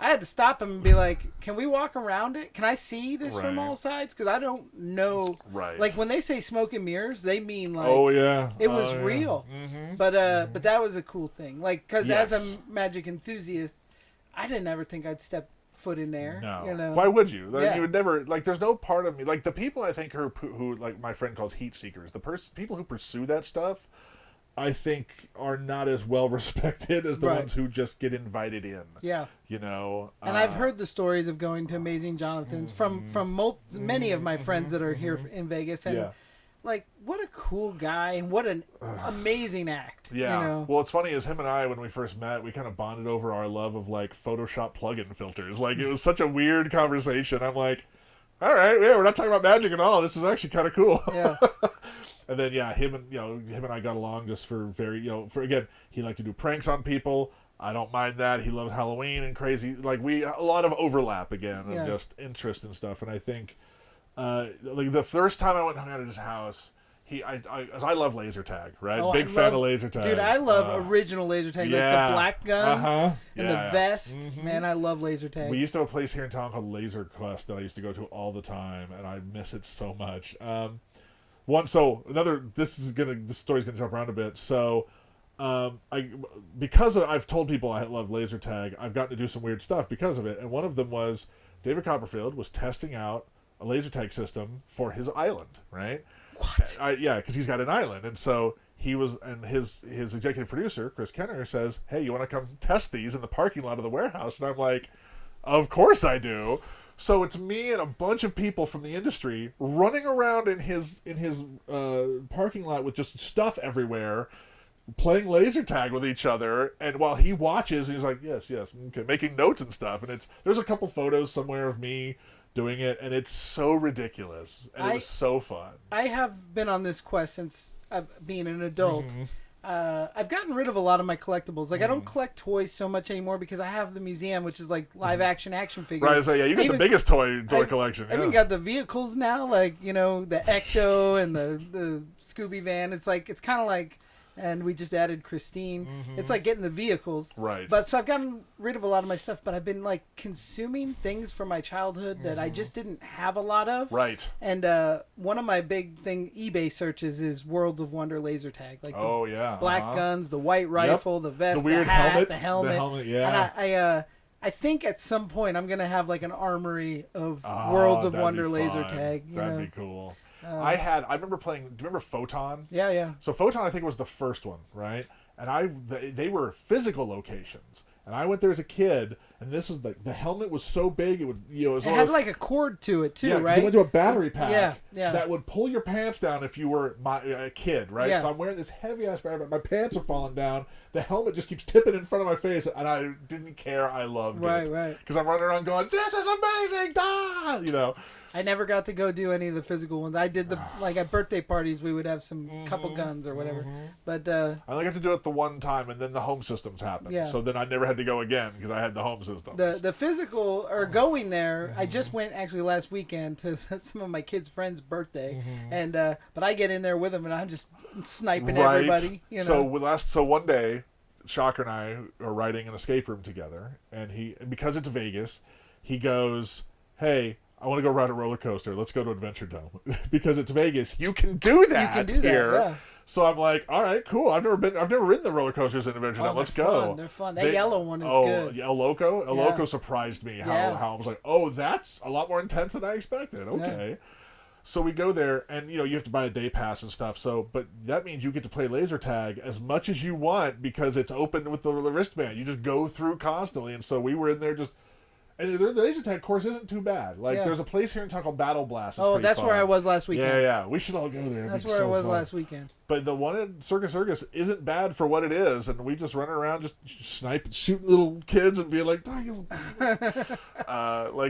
I had to stop him and be like, can we walk around it? Can I see this from Right. all sides? Because I don't know. Right. Like, when they say smoke and mirrors, they mean, like, Oh, yeah. it was yeah. real. Mm-hmm. But that was a cool thing. Like, because Yes. as a magic enthusiast, I didn't ever think I'd step foot in there. No. You know? Why would you? Like, Yeah. you would never, like, there's no part of me, like, the people I think who like, my friend calls heat seekers, people who pursue that stuff, I think are not as well respected as the Right. ones who just get invited in. Yeah. You know? And I've heard the stories of going to Amazing Jonathan's from many of my friends that are here in Vegas. And, Yeah. like, what a cool guy and what an amazing act. Yeah. You know? Well, it's funny is him and I, when we first met, we kind of bonded over our love of, like, Photoshop plugin filters. Like, it was such a weird conversation. I'm like, all right, yeah, we're not talking about magic at all. This is actually kind of cool. Yeah. And then, yeah, him and I got along just for again, he liked to do pranks on people. I don't mind that. He loves Halloween and crazy, like, a lot of overlap again of just interest and stuff. And I think, like, the first time I went and hung out at his house, I love laser tag, right? Oh, Big fan of laser tag. Dude, I love original laser tag, like the black guns and the vest. Mm-hmm. Man, I love laser tag. We used to have a place here in town called Laser Quest that I used to go to all the time, and I miss it so much. This story's gonna jump around a bit. So, I've told people I love laser tag, I've gotten to do some weird stuff because of it, and one of them was David Copperfield was testing out a laser tag system for his island, right? What? Yeah, because he's got an island, and so he was, and his executive producer Chris Kenner says, "Hey, you want to come test these in the parking lot of the warehouse?" And I'm like, "Of course I do." So it's me and a bunch of people from the industry running around in his parking lot with just stuff everywhere, playing laser tag with each other, and while he watches, he's like, yes, okay, making notes and stuff. And there's a couple photos somewhere of me doing it, and it's so ridiculous, and it was so fun. I have been on this quest since being an adult. I've gotten rid of a lot of my collectibles. Like, I don't collect toys so much anymore because I have the museum, which is like live action figures. Right, so yeah, you got the biggest toy collection. I even got the vehicles now, like, you know, the Ecto and the Scooby van. It's kind of like, and we just added Christine. It's like getting the vehicles. Right. But so I've gotten rid of a lot of my stuff, but I've been like consuming things from my childhood that I just didn't have a lot of. Right. And one of my big eBay searches is Worlds of Wonder laser tag. Like black guns, the white rifle, the vest, the weird the hat, helmet, the helmet. yeah. And I think at some point I'm gonna have like an armory of Worlds of Wonder laser tag. That'd be cool. I remember playing. Do you remember Photon? Yeah. So Photon, I think, was the first one, right? And they were physical locations, and I went there as a kid, and this is the helmet was so big it would it had like a cord to it too, yeah, right? It went to a battery pack yeah. that would pull your pants down if you were a kid, right? Yeah. So I'm wearing this heavy ass battery pack. My pants are falling down. The helmet just keeps tipping in front of my face, and I didn't care. I loved it, right? Because I'm running around going, "This is amazing!" You know. I never got to go do any of the physical ones. I did like at birthday parties we would have some couple guns or whatever. But I only got to do it the one time, and then the home systems happened. Yeah. So then I never had to go again because I had the home systems. the physical or going there, I just went actually last weekend to some of my kids' friends' birthday, and but I get in there with them and I'm just sniping everybody. You know? So one day, Shocker and I are riding an escape room together, and because it's Vegas, he goes, "Hey, I want to go ride a roller coaster. Let's go to Adventure Dome." Because it's Vegas. You can do that here. Yeah. So I'm like, all right, cool. I've never ridden the roller coasters in Adventure Dome. Let's go. They're fun. That yellow one is good. El Loco? El Loco surprised me how I was like, oh, that's a lot more intense than I expected. Okay. Yeah. So we go there, and you have to buy a day pass and stuff. But that means you get to play laser tag as much as you want because it's open with the wristband. You just go through constantly, and so we were in there just. And the laser tag course isn't too bad. There's a place here in town called Battle Blast. It's that's fun. where I was last weekend. Yeah. We should all go there. That's where I was last weekend. But the one in Circus isn't bad for what it is, and we just run around just shooting little kids and being like,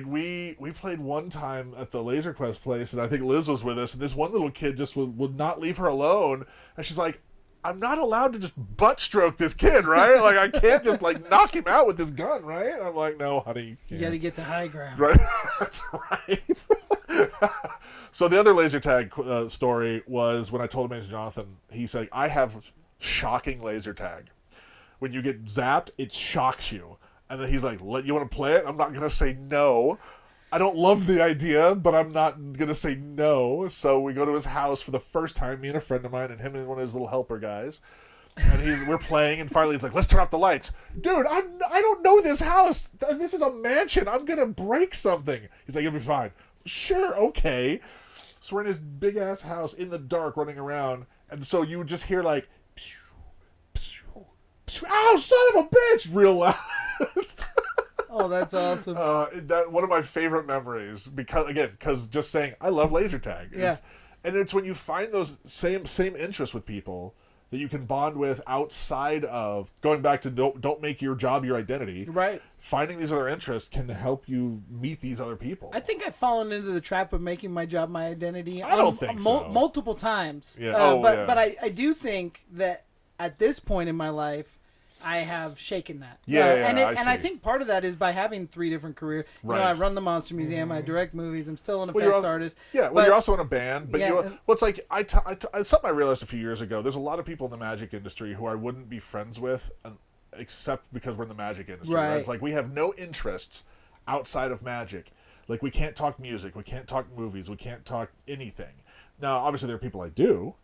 we played one time at the Laser Quest place, and I think Liz was with us, and this one little kid just would not leave her alone, and she's like, I'm not allowed to just butt stroke this kid, right? Like, I can't just, knock him out with this gun, right? I'm like, no, honey. You got to get the high ground. Right? That's right. So the other laser tag story was when I told Amazing Jonathan. He said, "I have shocking laser tag. When you get zapped, it shocks you." And then he's like, "You want to play it?" I'm not gonna say no. I don't love the idea, but I'm not gonna say no. So we go to his house for the first time. Me and a friend of mine, and him and one of his little helper guys. And we're playing, and finally he's like, "Let's turn off the lights." Dude, I don't know this house. This is a mansion. I'm gonna break something. He's like, "You'll be fine." Sure, okay. So we're in this big ass house in the dark, running around, and so you would just hear like, pew, pew, pew, "Ow, son of a bitch!" real loud. Oh, that's awesome. That one of my favorite memories because just saying I love laser tag. Yeah. It's when you find those same interests with people that you can bond with outside of going back to don't make your job your identity. Right. Finding these other interests can help you meet these other people. I think I've fallen into the trap of making my job my identity. I don't think so. Multiple times. Yeah. But I do think that at this point in my life, I have shaken that. I think part of that is by having 3 different careers. You know, I run the Monster Museum, I direct movies, I'm still an effects artist. Yeah, well, you're also in a band. But something I realized a few years ago, there's a lot of people in the magic industry who I wouldn't be friends with except because we're in the magic industry. Right. It's like we have no interests outside of magic. Like we can't talk music, we can't talk movies, we can't talk anything. Now, obviously, there are people I do,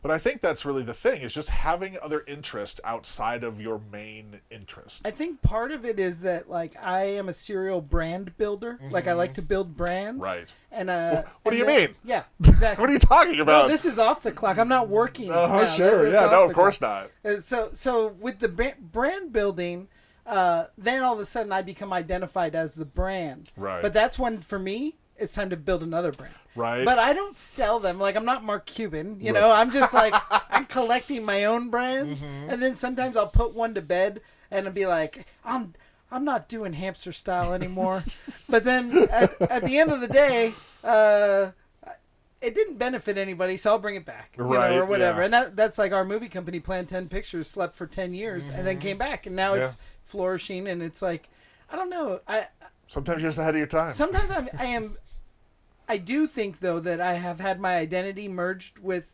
but I think that's really the thing, is just having other interests outside of your main interest. I think part of it is that, like, I am a serial brand builder. Mm-hmm. Like, I like to build brands. Right. And what do you mean? Yeah, exactly. What are you talking about? No, this is off the clock. I'm not working. Sure. Yeah, no, of course not. So with the brand building, then all of a sudden I become identified as the brand. Right. But that's when, for me, it's time to build another brand. Right. But I don't sell them. Like, I'm not Mark Cuban, you know? I'm just like, I'm collecting my own brands. Mm-hmm. And then sometimes I'll put one to bed and I'll be like, I'm not doing hamster style anymore. But then at the end of the day, it didn't benefit anybody, so I'll bring it back, or whatever. Yeah. And that's like our movie company, Plan 10 Pictures, slept for 10 years and then came back. And now it's flourishing. And it's like, I don't know. Sometimes you're just ahead of your time. Sometimes I do think, though, that I have had my identity merged with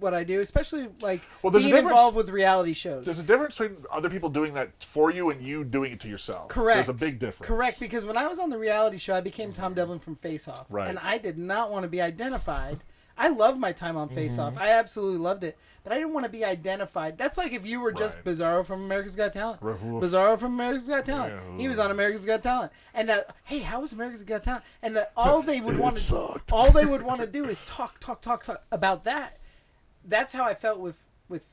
what I do, especially like being involved with reality shows. There's a difference between other people doing that for you and you doing it to yourself. Correct. There's a big difference. Correct, because when I was on the reality show, I became Tom Devlin from Face Off. Right. And I did not want to be identified. I love my time on Face Off. I absolutely loved it. But I didn't want to be identified. That's like if you were just Bizzaro from America's Got Talent. Bizzaro from America's Got Talent. Yeah. He was on America's Got Talent. And hey, how was America's Got Talent? And all they would want to do is talk about that. That's how I felt with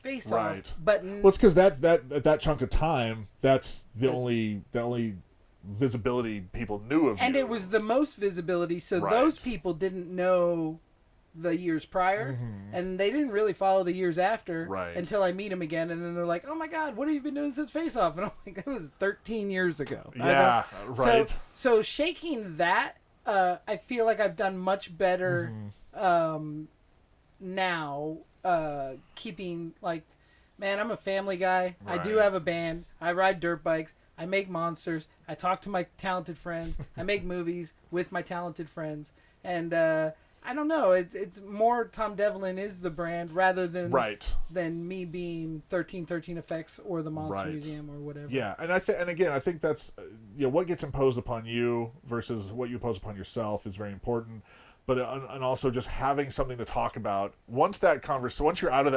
Face Off. Right. But well, it's because that chunk of time, that's the only visibility people knew of you. And it was the most visibility, so those people didn't know the years prior, and they didn't really follow the years after until I meet them again, and then they're like, "Oh my God, what have you been doing since Face Off?" And I'm like, "That was 13 years ago." Yeah, right. So shaking that, I feel like I've done much better now. Keeping like, man, I'm a family guy. Right. I do have a band. I ride dirt bikes. I make monsters. I talk to my talented friends. I make movies with my talented friends, and I don't know. It's more Tom Devlin is the brand rather than me being 1313 Effects or the Monster Museum or whatever. Yeah, and I think that's what gets imposed upon you versus what you impose upon yourself is very important. But and also just having something to talk about once you're out of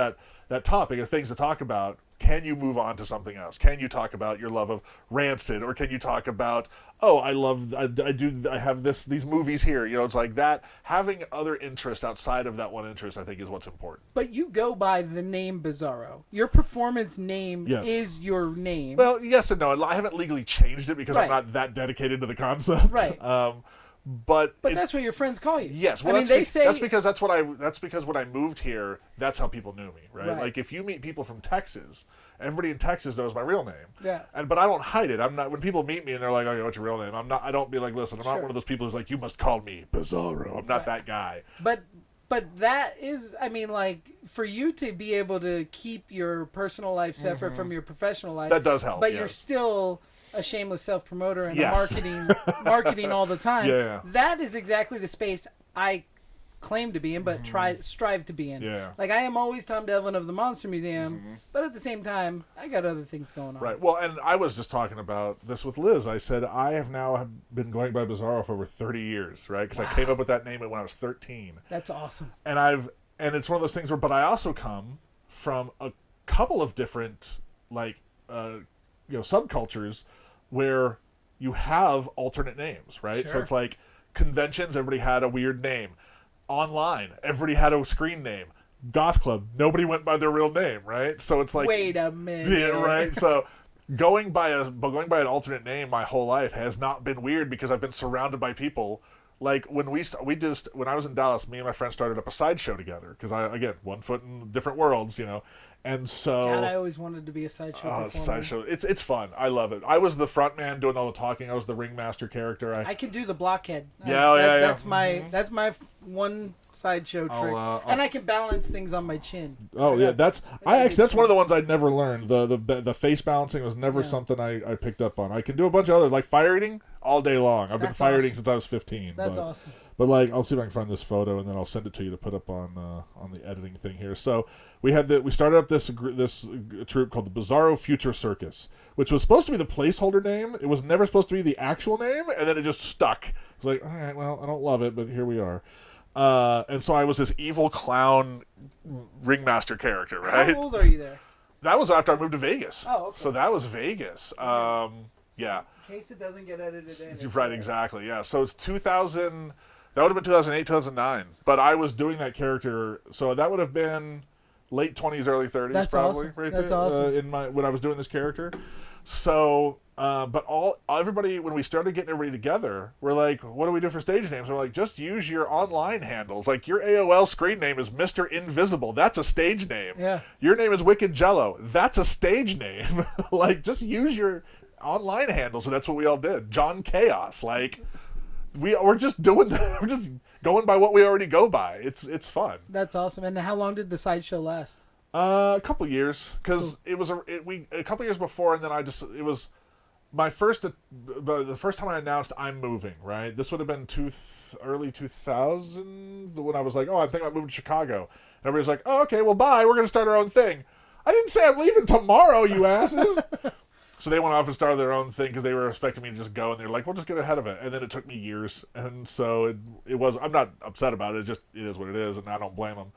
that topic of things to talk about, can you move on to something else? Can you talk about your love of Rancid, or can you talk about I have these movies here? It's like that. Having other interests outside of that one interest, I think, is what's important. But you go by the name Bizzaro. Your performance name is your name. Well, yes and no. I haven't legally changed it because I'm not that dedicated to the concept. Right. But that's what your friends call you. Yes, well, that's because when I moved here, that's how people knew me, right? Like if you meet people from Texas, everybody in Texas knows my real name. Yeah. But I don't hide it. I'm not. When people meet me and they're like, "Oh, what's your real name?" I don't be like, "Listen, I'm not one of those people who's like, you must call me Bizzaro." I'm not that guy. But that is, I mean, like for you to be able to keep your personal life separate from your professional life, that does help. But you're still a shameless self-promoter and marketing all the time. Yeah. That is exactly the space I claim to be in, but strive to be in. Yeah. Like, I am always Tom Devlin of the Monster Museum, but at the same time, I got other things going on. Right. Well, and I was just talking about this with Liz. I said I have now been going by Bizzaro for over 30 years, right? Because I came up with that name when I was 13. That's awesome. And it's one of those things where, but I also come from a couple of different, like, subcultures where you have alternate names, right? Sure. So it's like conventions, everybody had a weird name. Online, everybody had a screen name. Goth Club, nobody went by their real name, right? So it's like, wait a minute. yeah, right. So going by an alternate name my whole life has not been weird because I've been surrounded by people. Like when when I was in Dallas, me and my friend started up a sideshow together because again, one foot in different worlds, and so. God, I always wanted to be a sideshow performer. Sideshow, it's fun. I love it. I was the front man doing all the talking. I was the ringmaster character. I could do the blockhead. Yeah. That's my one sideshow trick, and I can balance things on my chin. Oh yeah, that's one of the ones I'd never learned. The face balancing was never something I picked up on. I can do a bunch of others like fire eating all day long. I've been fire eating since I was 15. That's awesome. But like, I'll see if I can find this photo and then I'll send it to you to put up on the editing thing here. So we started up this troupe called the Bizzaro Future Circus, which was supposed to be the placeholder name. It was never supposed to be the actual name, and then it just stuck. It's like, all right, well, I don't love it, but here we are. And so I was this evil clown ringmaster character, right? How old are you there? That was after I moved to Vegas. Oh, okay. So that was Vegas. Yeah. In case it doesn't get edited in. Right, exactly, yeah. So it's 2000, that would have been 2008, 2009. But I was doing that character, so that would have been late 20s, early 30s. That's probably. Awesome. Right That's there, awesome. When I was doing this character. So, but everybody, when we started getting everybody together, we're like, what do we do for stage names? We're like, just use your online handles. Like, your AOL screen name is Mr. Invisible. That's a stage name. Yeah. Your name is Wicked Jello. That's a stage name. Like, just use your online handles. So that's what we all did. John Chaos. Like, we're just doing that. We're just going by what we already go by. It's fun. That's awesome. And how long did the sideshow last? A couple years, because it was a couple years before, and then it was my the first time I announced I'm moving. Right, this would have been early 2000s when I was like, oh, I'm thinking about moving to Chicago, and everybody's like, oh, okay, well, bye, we're gonna start our own thing. I didn't say I'm leaving tomorrow, you asses. So they went off and started their own thing because they were expecting me to just go, and they're like, "We'll just get ahead of it." And then it took me years, and so it was. I'm not upset about it. It is what it is, and I don't blame them.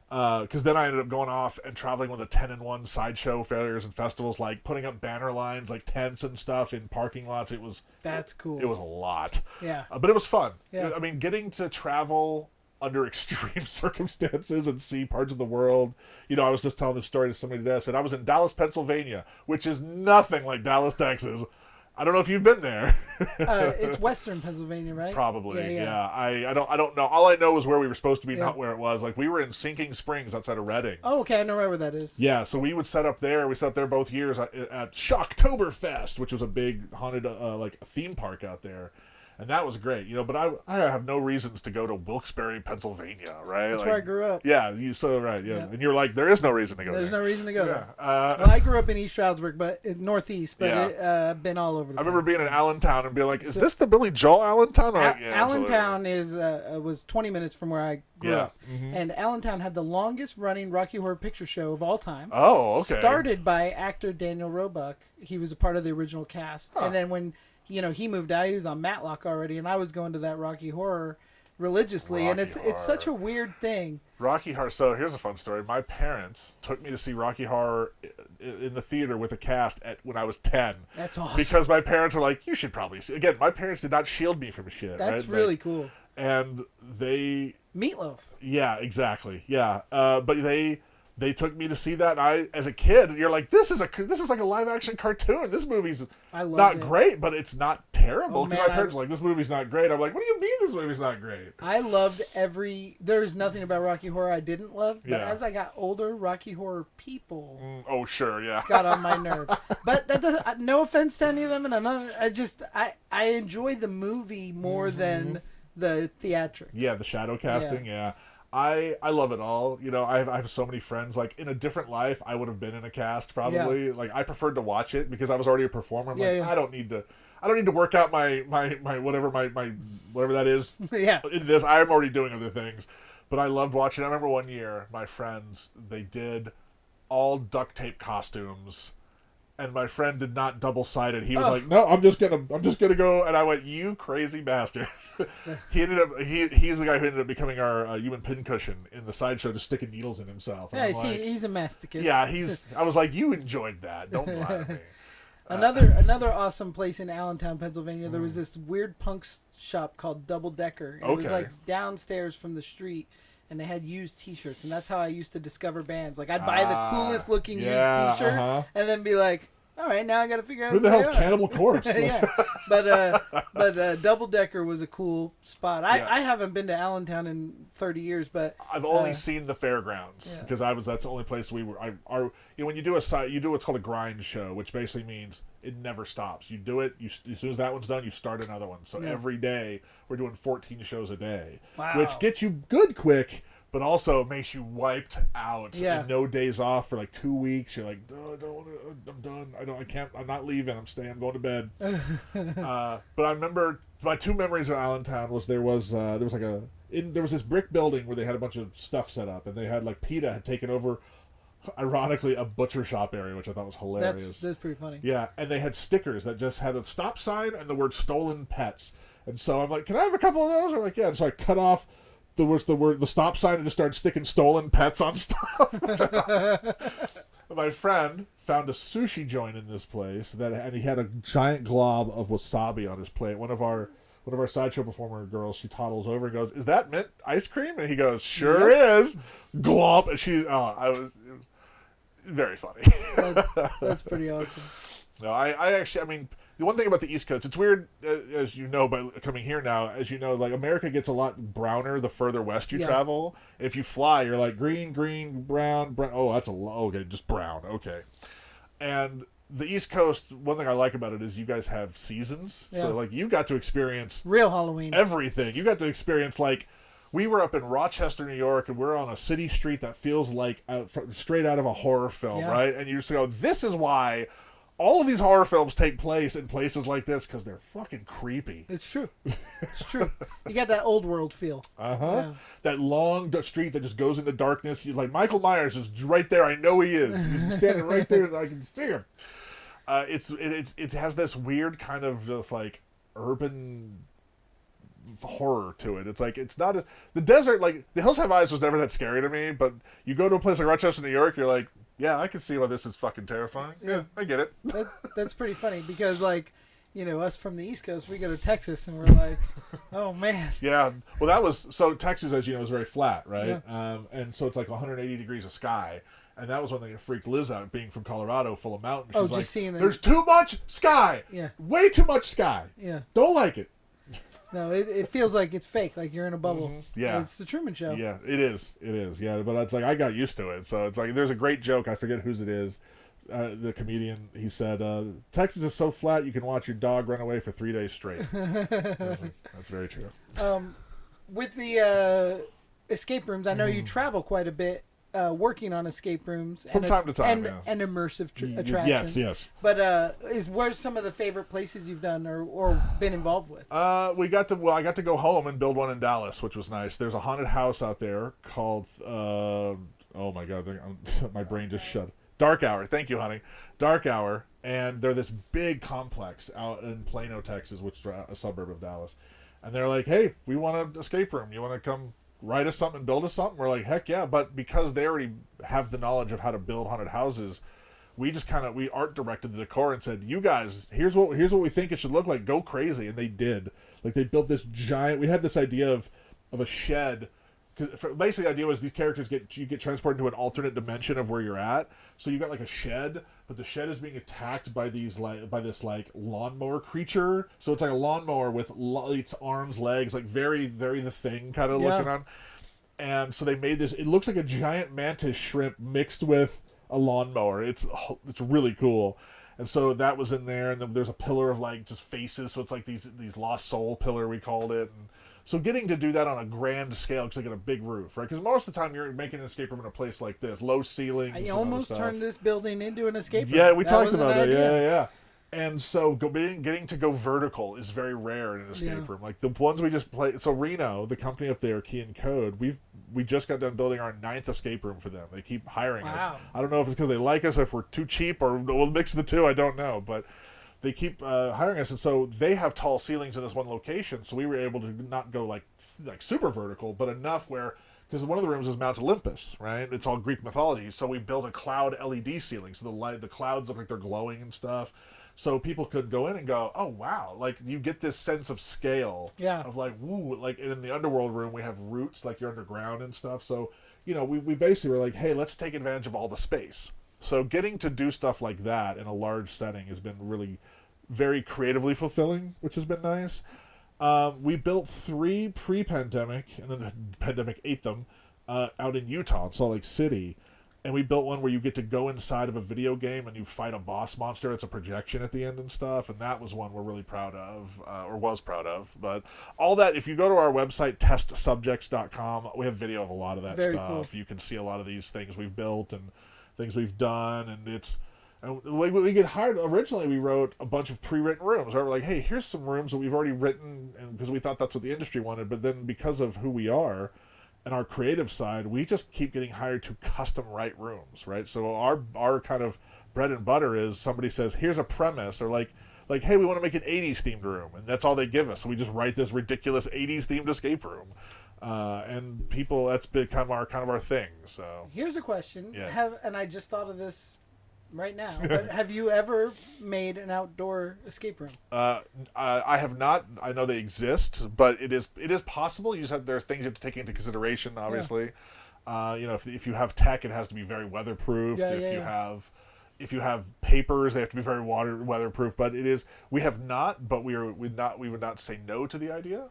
Because then I ended up going off and traveling with a 10-in-1 sideshow fairs and festivals, like putting up banner lines, like tents and stuff in parking lots. That's cool. It was a lot. Yeah. But it was fun. Yeah. I mean, getting to travel under extreme circumstances and see parts of the world. I was just telling this story to somebody today. I said I was in Dallas, Pennsylvania, which is nothing like Dallas, Texas. I don't know if you've been there. It's Western Pennsylvania, right? Probably, yeah. I don't know. All I know is where we were supposed to be, not where it was. Like, we were in Sinking Springs outside of Reading. Oh, okay. I know right where that is. Yeah, so we would set up there. We set up there both years at Shocktoberfest, which was a big haunted theme park out there. And that was great, But I have no reasons to go to Wilkes-Barre, Pennsylvania, right? That's where I grew up. Yeah, right, yeah. And you're like, there is no reason to go there. There's no reason to go there. Well, I grew up in East Stroudsburg, but Northeast, but I've been all over the place. I remember being in Allentown and being like, is this the Billy Joel Allentown? Allentown was 20 minutes from where I grew up. Mm-hmm. And Allentown had the longest running Rocky Horror Picture Show of all time. Oh, okay. Started by actor Daniel Roebuck. He was a part of the original cast. And then when he moved out, he was on Matlock already, and I was going to that Rocky Horror religiously, and it's such a weird thing. Rocky Horror. So here's a fun story. My parents took me to see Rocky Horror in the theater with a cast when I was 10. That's awesome. Because my parents were like, you should probably see. Again, my parents did not shield me from shit. That's right? really cool. And they... Meatloaf. Yeah, exactly. Yeah. But they took me to see that, and I, as a kid, you're like, this is like a live action cartoon. This movie's not great, but it's not terrible. Because my parents were like, this movie's not great. I'm like, what do you mean this movie's not great? I loved there's nothing about Rocky Horror I didn't love, but as I got older, Rocky Horror people oh sure, yeah, got on my nerves. But that doesn't, no offense to any of them, and I enjoy the movie more than the theatrics. Yeah, the shadow casting, yeah. I love it all. I have so many friends. Like, in a different life, I would have been in a cast probably. Yeah. Like, I preferred to watch it because I was already a performer. I'm I don't need to. I don't need to work out my whatever my whatever that is. Yeah. In this, I'm already doing other things, but I loved watching. I remember one year, my friends, they did all duct tape costumes, and my friend did not double-sided. He was like, "No, I'm just gonna go," and I went, "You crazy bastard!" He ended up he's the guy who ended up becoming our human pincushion in the sideshow, just sticking needles in himself. And Yeah, he's a masochist. Yeah, I was like, "You enjoyed that? Don't lie to me." Another awesome place in Allentown, Pennsylvania. There was this weird punk shop called Double Decker. It was like downstairs from the street, and they had used T-shirts, and that's how I used to discover bands. Like I'd buy the coolest looking used T-shirt, and then be like, "All right, now I got to figure out who the hell's Cannibal Corpse." Yeah, but Double Decker was a cool spot. I haven't been to Allentown in 30 years, but I've only seen the fairgrounds because that's the only place we were. When you do you do what's called a grind show, which basically means it never stops. You do it. As soon as that one's done, you start another one. So every day we're doing 14 shows a day, which gets you good quick, but also makes you wiped out. And no days off for like 2 weeks. You're like, oh, I'm done. I can't. I'm not leaving. I'm staying. I'm going to bed. But I remember my two memories of Allentown was there was this brick building where they had a bunch of stuff set up, and they had like PETA had taken over, ironically, a butcher shop area, which I thought was hilarious. That's pretty funny. Yeah, and they had stickers that just had a stop sign and the word "stolen pets," and so I'm like, "Can I have a couple of those?" Or like, "Yeah." And so I cut off the stop sign and just started sticking "stolen pets" on stuff. My friend found a sushi joint in this place and he had a giant glob of wasabi on his plate. One of our sideshow performer girls, she toddles over and goes, "Is that mint ice cream?" And he goes, "Sure is." Glop, and it was very funny. That's pretty awesome. No, I mean, the one thing about the East Coast, it's weird, as you know, by coming here now, as you know, like America gets a lot browner the further west you travel. If you fly, you're like green, brown. Oh, that's okay, just brown. Okay. And the East Coast, one thing I like about it is you guys have seasons. Yeah. So, like, you got to experience real Halloween. Everything. You got to experience, like, we were up in Rochester, New York, and we're on a city street that feels like straight out of a horror film, right? And you just go, this is why all of these horror films take place in places like this, because they're fucking creepy. It's true. It's true. You got that old world feel. Yeah. That long street that just goes into darkness. You're like, Michael Myers is right there. I know he is. He's standing right there. I can see him. It has this weird kind of just like urban horror to it. It's like, it's not the desert, like the Hills Have Eyes was never that scary to me, but you go to a place like Rochester, New York, you're like, yeah, I can see why this is fucking terrifying. Yeah, I get it. That's pretty funny because, like, you know, us from the East Coast, we go to Texas and we're like, oh man. Yeah. Well, so Texas, as you know, is very flat, right? Yeah. And so it's like 180 degrees of sky. And that was one thing that freaked Liz out, being from Colorado, full of mountains. She's like, there's too much sky. Yeah. Way too much sky. Yeah. Don't like it. No, it feels like it's fake, like you're in a bubble. Mm-hmm. Yeah. It's the Truman Show. Yeah, it is. It is. Yeah, but it's like I got used to it. So it's like there's a great joke. I forget whose it is. The comedian, he said, Texas is so flat you can watch your dog run away for 3 days straight. That's very true. With the escape rooms, I know you travel quite a bit. Working on escape rooms from time to time, and immersive attractions. Yes. But where's some of the favorite places you've done or been involved with? I got to go home and build one in Dallas, which was nice. There's a haunted house out there called oh my god, my brain just shut. Dark Hour. Thank you, honey. Dark Hour, and they're this big complex out in Plano, Texas, which is a suburb of Dallas. And they're like, hey, we want an escape room. You want to come write us something and build us something? We're like, heck yeah. But because they already have the knowledge of how to build haunted houses, we just we art directed the decor and said, you guys, here's what we think it should look like. Go crazy. And they did. Like, they built this giant, we had this idea of a shed. Basically, the idea was these characters get transported into an alternate dimension of where you're at. So you got like a shed, but the shed is being attacked by this lawnmower creature. So it's like a lawnmower with its arms, legs, like very, very The Thing kind of looking on. And so they made this. It looks like a giant mantis shrimp mixed with a lawnmower. It's really cool. And so that was in there, and then there's a pillar of like just faces. So it's like these lost soul pillar, we called it. And so getting to do that on a grand scale, because they got a big roof, right? Because most of the time you're making an escape room in a place like this, low ceilings. I almost turned this building into an escape room. Yeah, we talked about it. Yeah. And so getting to go vertical is very rare in an escape Yeah. room. Like the ones we just played. So Reno, the company up there, Key and Code, we just got done building our 9th escape room for them. They keep hiring us. Wow. I don't know if it's because they like us, or if we're too cheap, or we'll mix the two. I don't know, but they keep hiring us, and so they have tall ceilings in this one location. So we were able to not go like super vertical, but enough where, because one of the rooms is Mount Olympus, right? It's all Greek mythology. So we built a cloud LED ceiling, so the clouds look like they're glowing and stuff. So people could go in and go, oh wow, like you get this sense of scale, Yeah. of like woo, like in the underworld room we have roots, like you're underground and stuff. So we basically were like, hey, let's take advantage of all the space. So getting to do stuff like that in a large setting has been really very creatively fulfilling, which has been nice. We built 3 pre-pandemic, and then the pandemic ate them, out in Utah, in Salt Lake City. And we built one where you get to go inside of a video game and you fight a boss monster. It's a projection at the end and stuff. And that was one we're really proud of, or was proud of. But all that, if you go to our website, testsubjects.com, we have video of a lot of that Very stuff. cool. You can see a lot of these things we've built and things we've done. And when we get hired, originally we wrote a bunch of pre-written rooms. We're like, hey, here's some rooms that we've already written, and because we thought that's what the industry wanted. But then because of who we are and our creative side, we just keep getting hired to custom write rooms, right? So our kind of bread and butter is somebody says, here's a premise, or like, hey, we want to make an 80s themed room, and that's all they give us. So we just write this ridiculous 80s themed escape room. And people, that's become our kind of our thing. So Here's a question. Yeah. And I just thought of this right now. But have you ever made an outdoor escape room? I have not. I know they exist, but it is possible. You just have, there's things you have to take into consideration. Obviously, if you have tech, it has to be very weatherproof. Yeah, If you have papers, they have to be very weatherproof. But we have not. But we would not say no to the idea.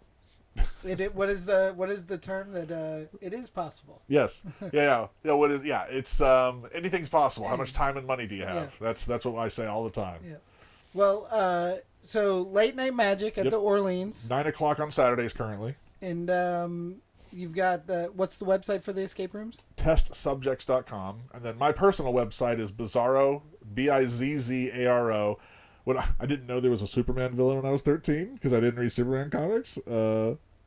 What is the term that it is possible? Yes. Yeah. It's anything's possible. How much time and money do you have? Yeah. That's what I say all the time. Yeah. Well, so late night magic at Yep. the Orleans, 9:00 on Saturdays currently. and you've got what's the website for the escape rooms? testsubjects.com, and then my personal website is Bizzaro, Bizzaro. I didn't know there was a Superman villain when I was 13 because I didn't read Superman comics.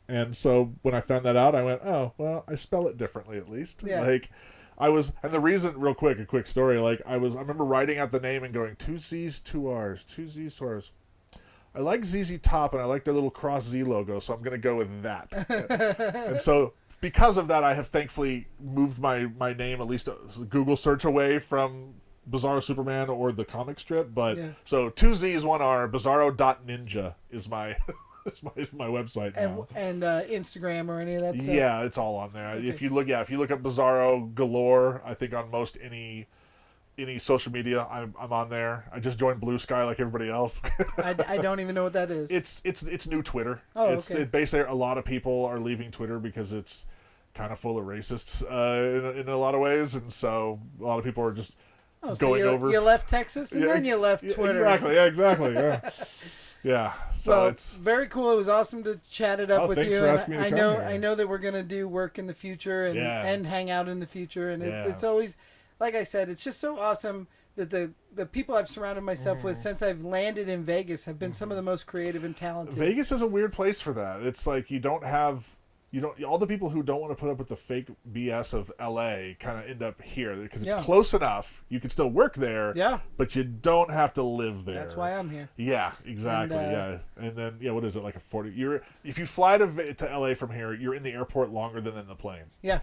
And so when I found that out, I went, oh, well, I spell it differently at least. Yeah. And the reason, real quick, a quick story, I remember writing out the name and going, 2 Z's, 2 R's, 2 Z's, 2 R's. I like ZZ Top and I like their little cross Z logo, so I'm going to go with that. And so because of that, I have thankfully moved my name, at least a Google search, away from Bizzaro Superman or the comic strip. But so 2 Z's, 1 R, Bizzaro.ninja is my my website now. And Instagram or any of that stuff? Yeah, it's all on there. Okay. If you look up Bizzaro galore, I think on most any social media, I'm on there. I just joined Blue Sky like everybody else. I don't even know what that is. It's new Twitter. Oh, okay. Basically, a lot of people are leaving Twitter because it's kind of full of racists in a lot of ways, and so a lot of people are just going over. You left Texas and then you left Twitter. Exactly. Yeah, exactly. Yeah. Yeah. So well, it's very cool. It was awesome to chat it up with thanks you. for asking me to come here. I know that we're gonna do work in the future and hang out in the future, and it's always, like I said, it's just so awesome that the people I've surrounded myself with since I've landed in Vegas have been some of the most creative and talented. Vegas is a weird place for that. It's like all the people who don't want to put up with the fake BS of LA kind of end up here because it's close enough. You can still work there, but you don't have to live there. That's why I'm here. Yeah, exactly. And then what is it, like a 40? If you fly to LA from here, you're in the airport longer than in the plane. Yeah,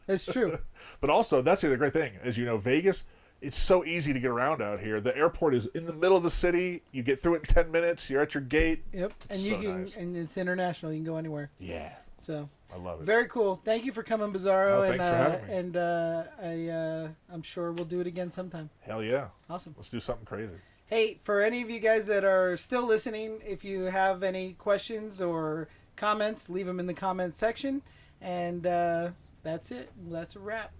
it's true. But also, that's the other great thing, as you know, Vegas. It's so easy to get around out here. The airport is in the middle of the city. You get through it in 10 minutes. You're at your gate. Yep, nice. And it's international. You can go anywhere. Yeah. So I love it. Very cool. Thank you for coming, Bizzaro. Thanks for having me. And I'm sure we'll do it again sometime. Hell yeah. Awesome. Let's do something crazy. Hey, for any of you guys that are still listening, if you have any questions or comments, leave them in the comments section. And that's it. That's a wrap.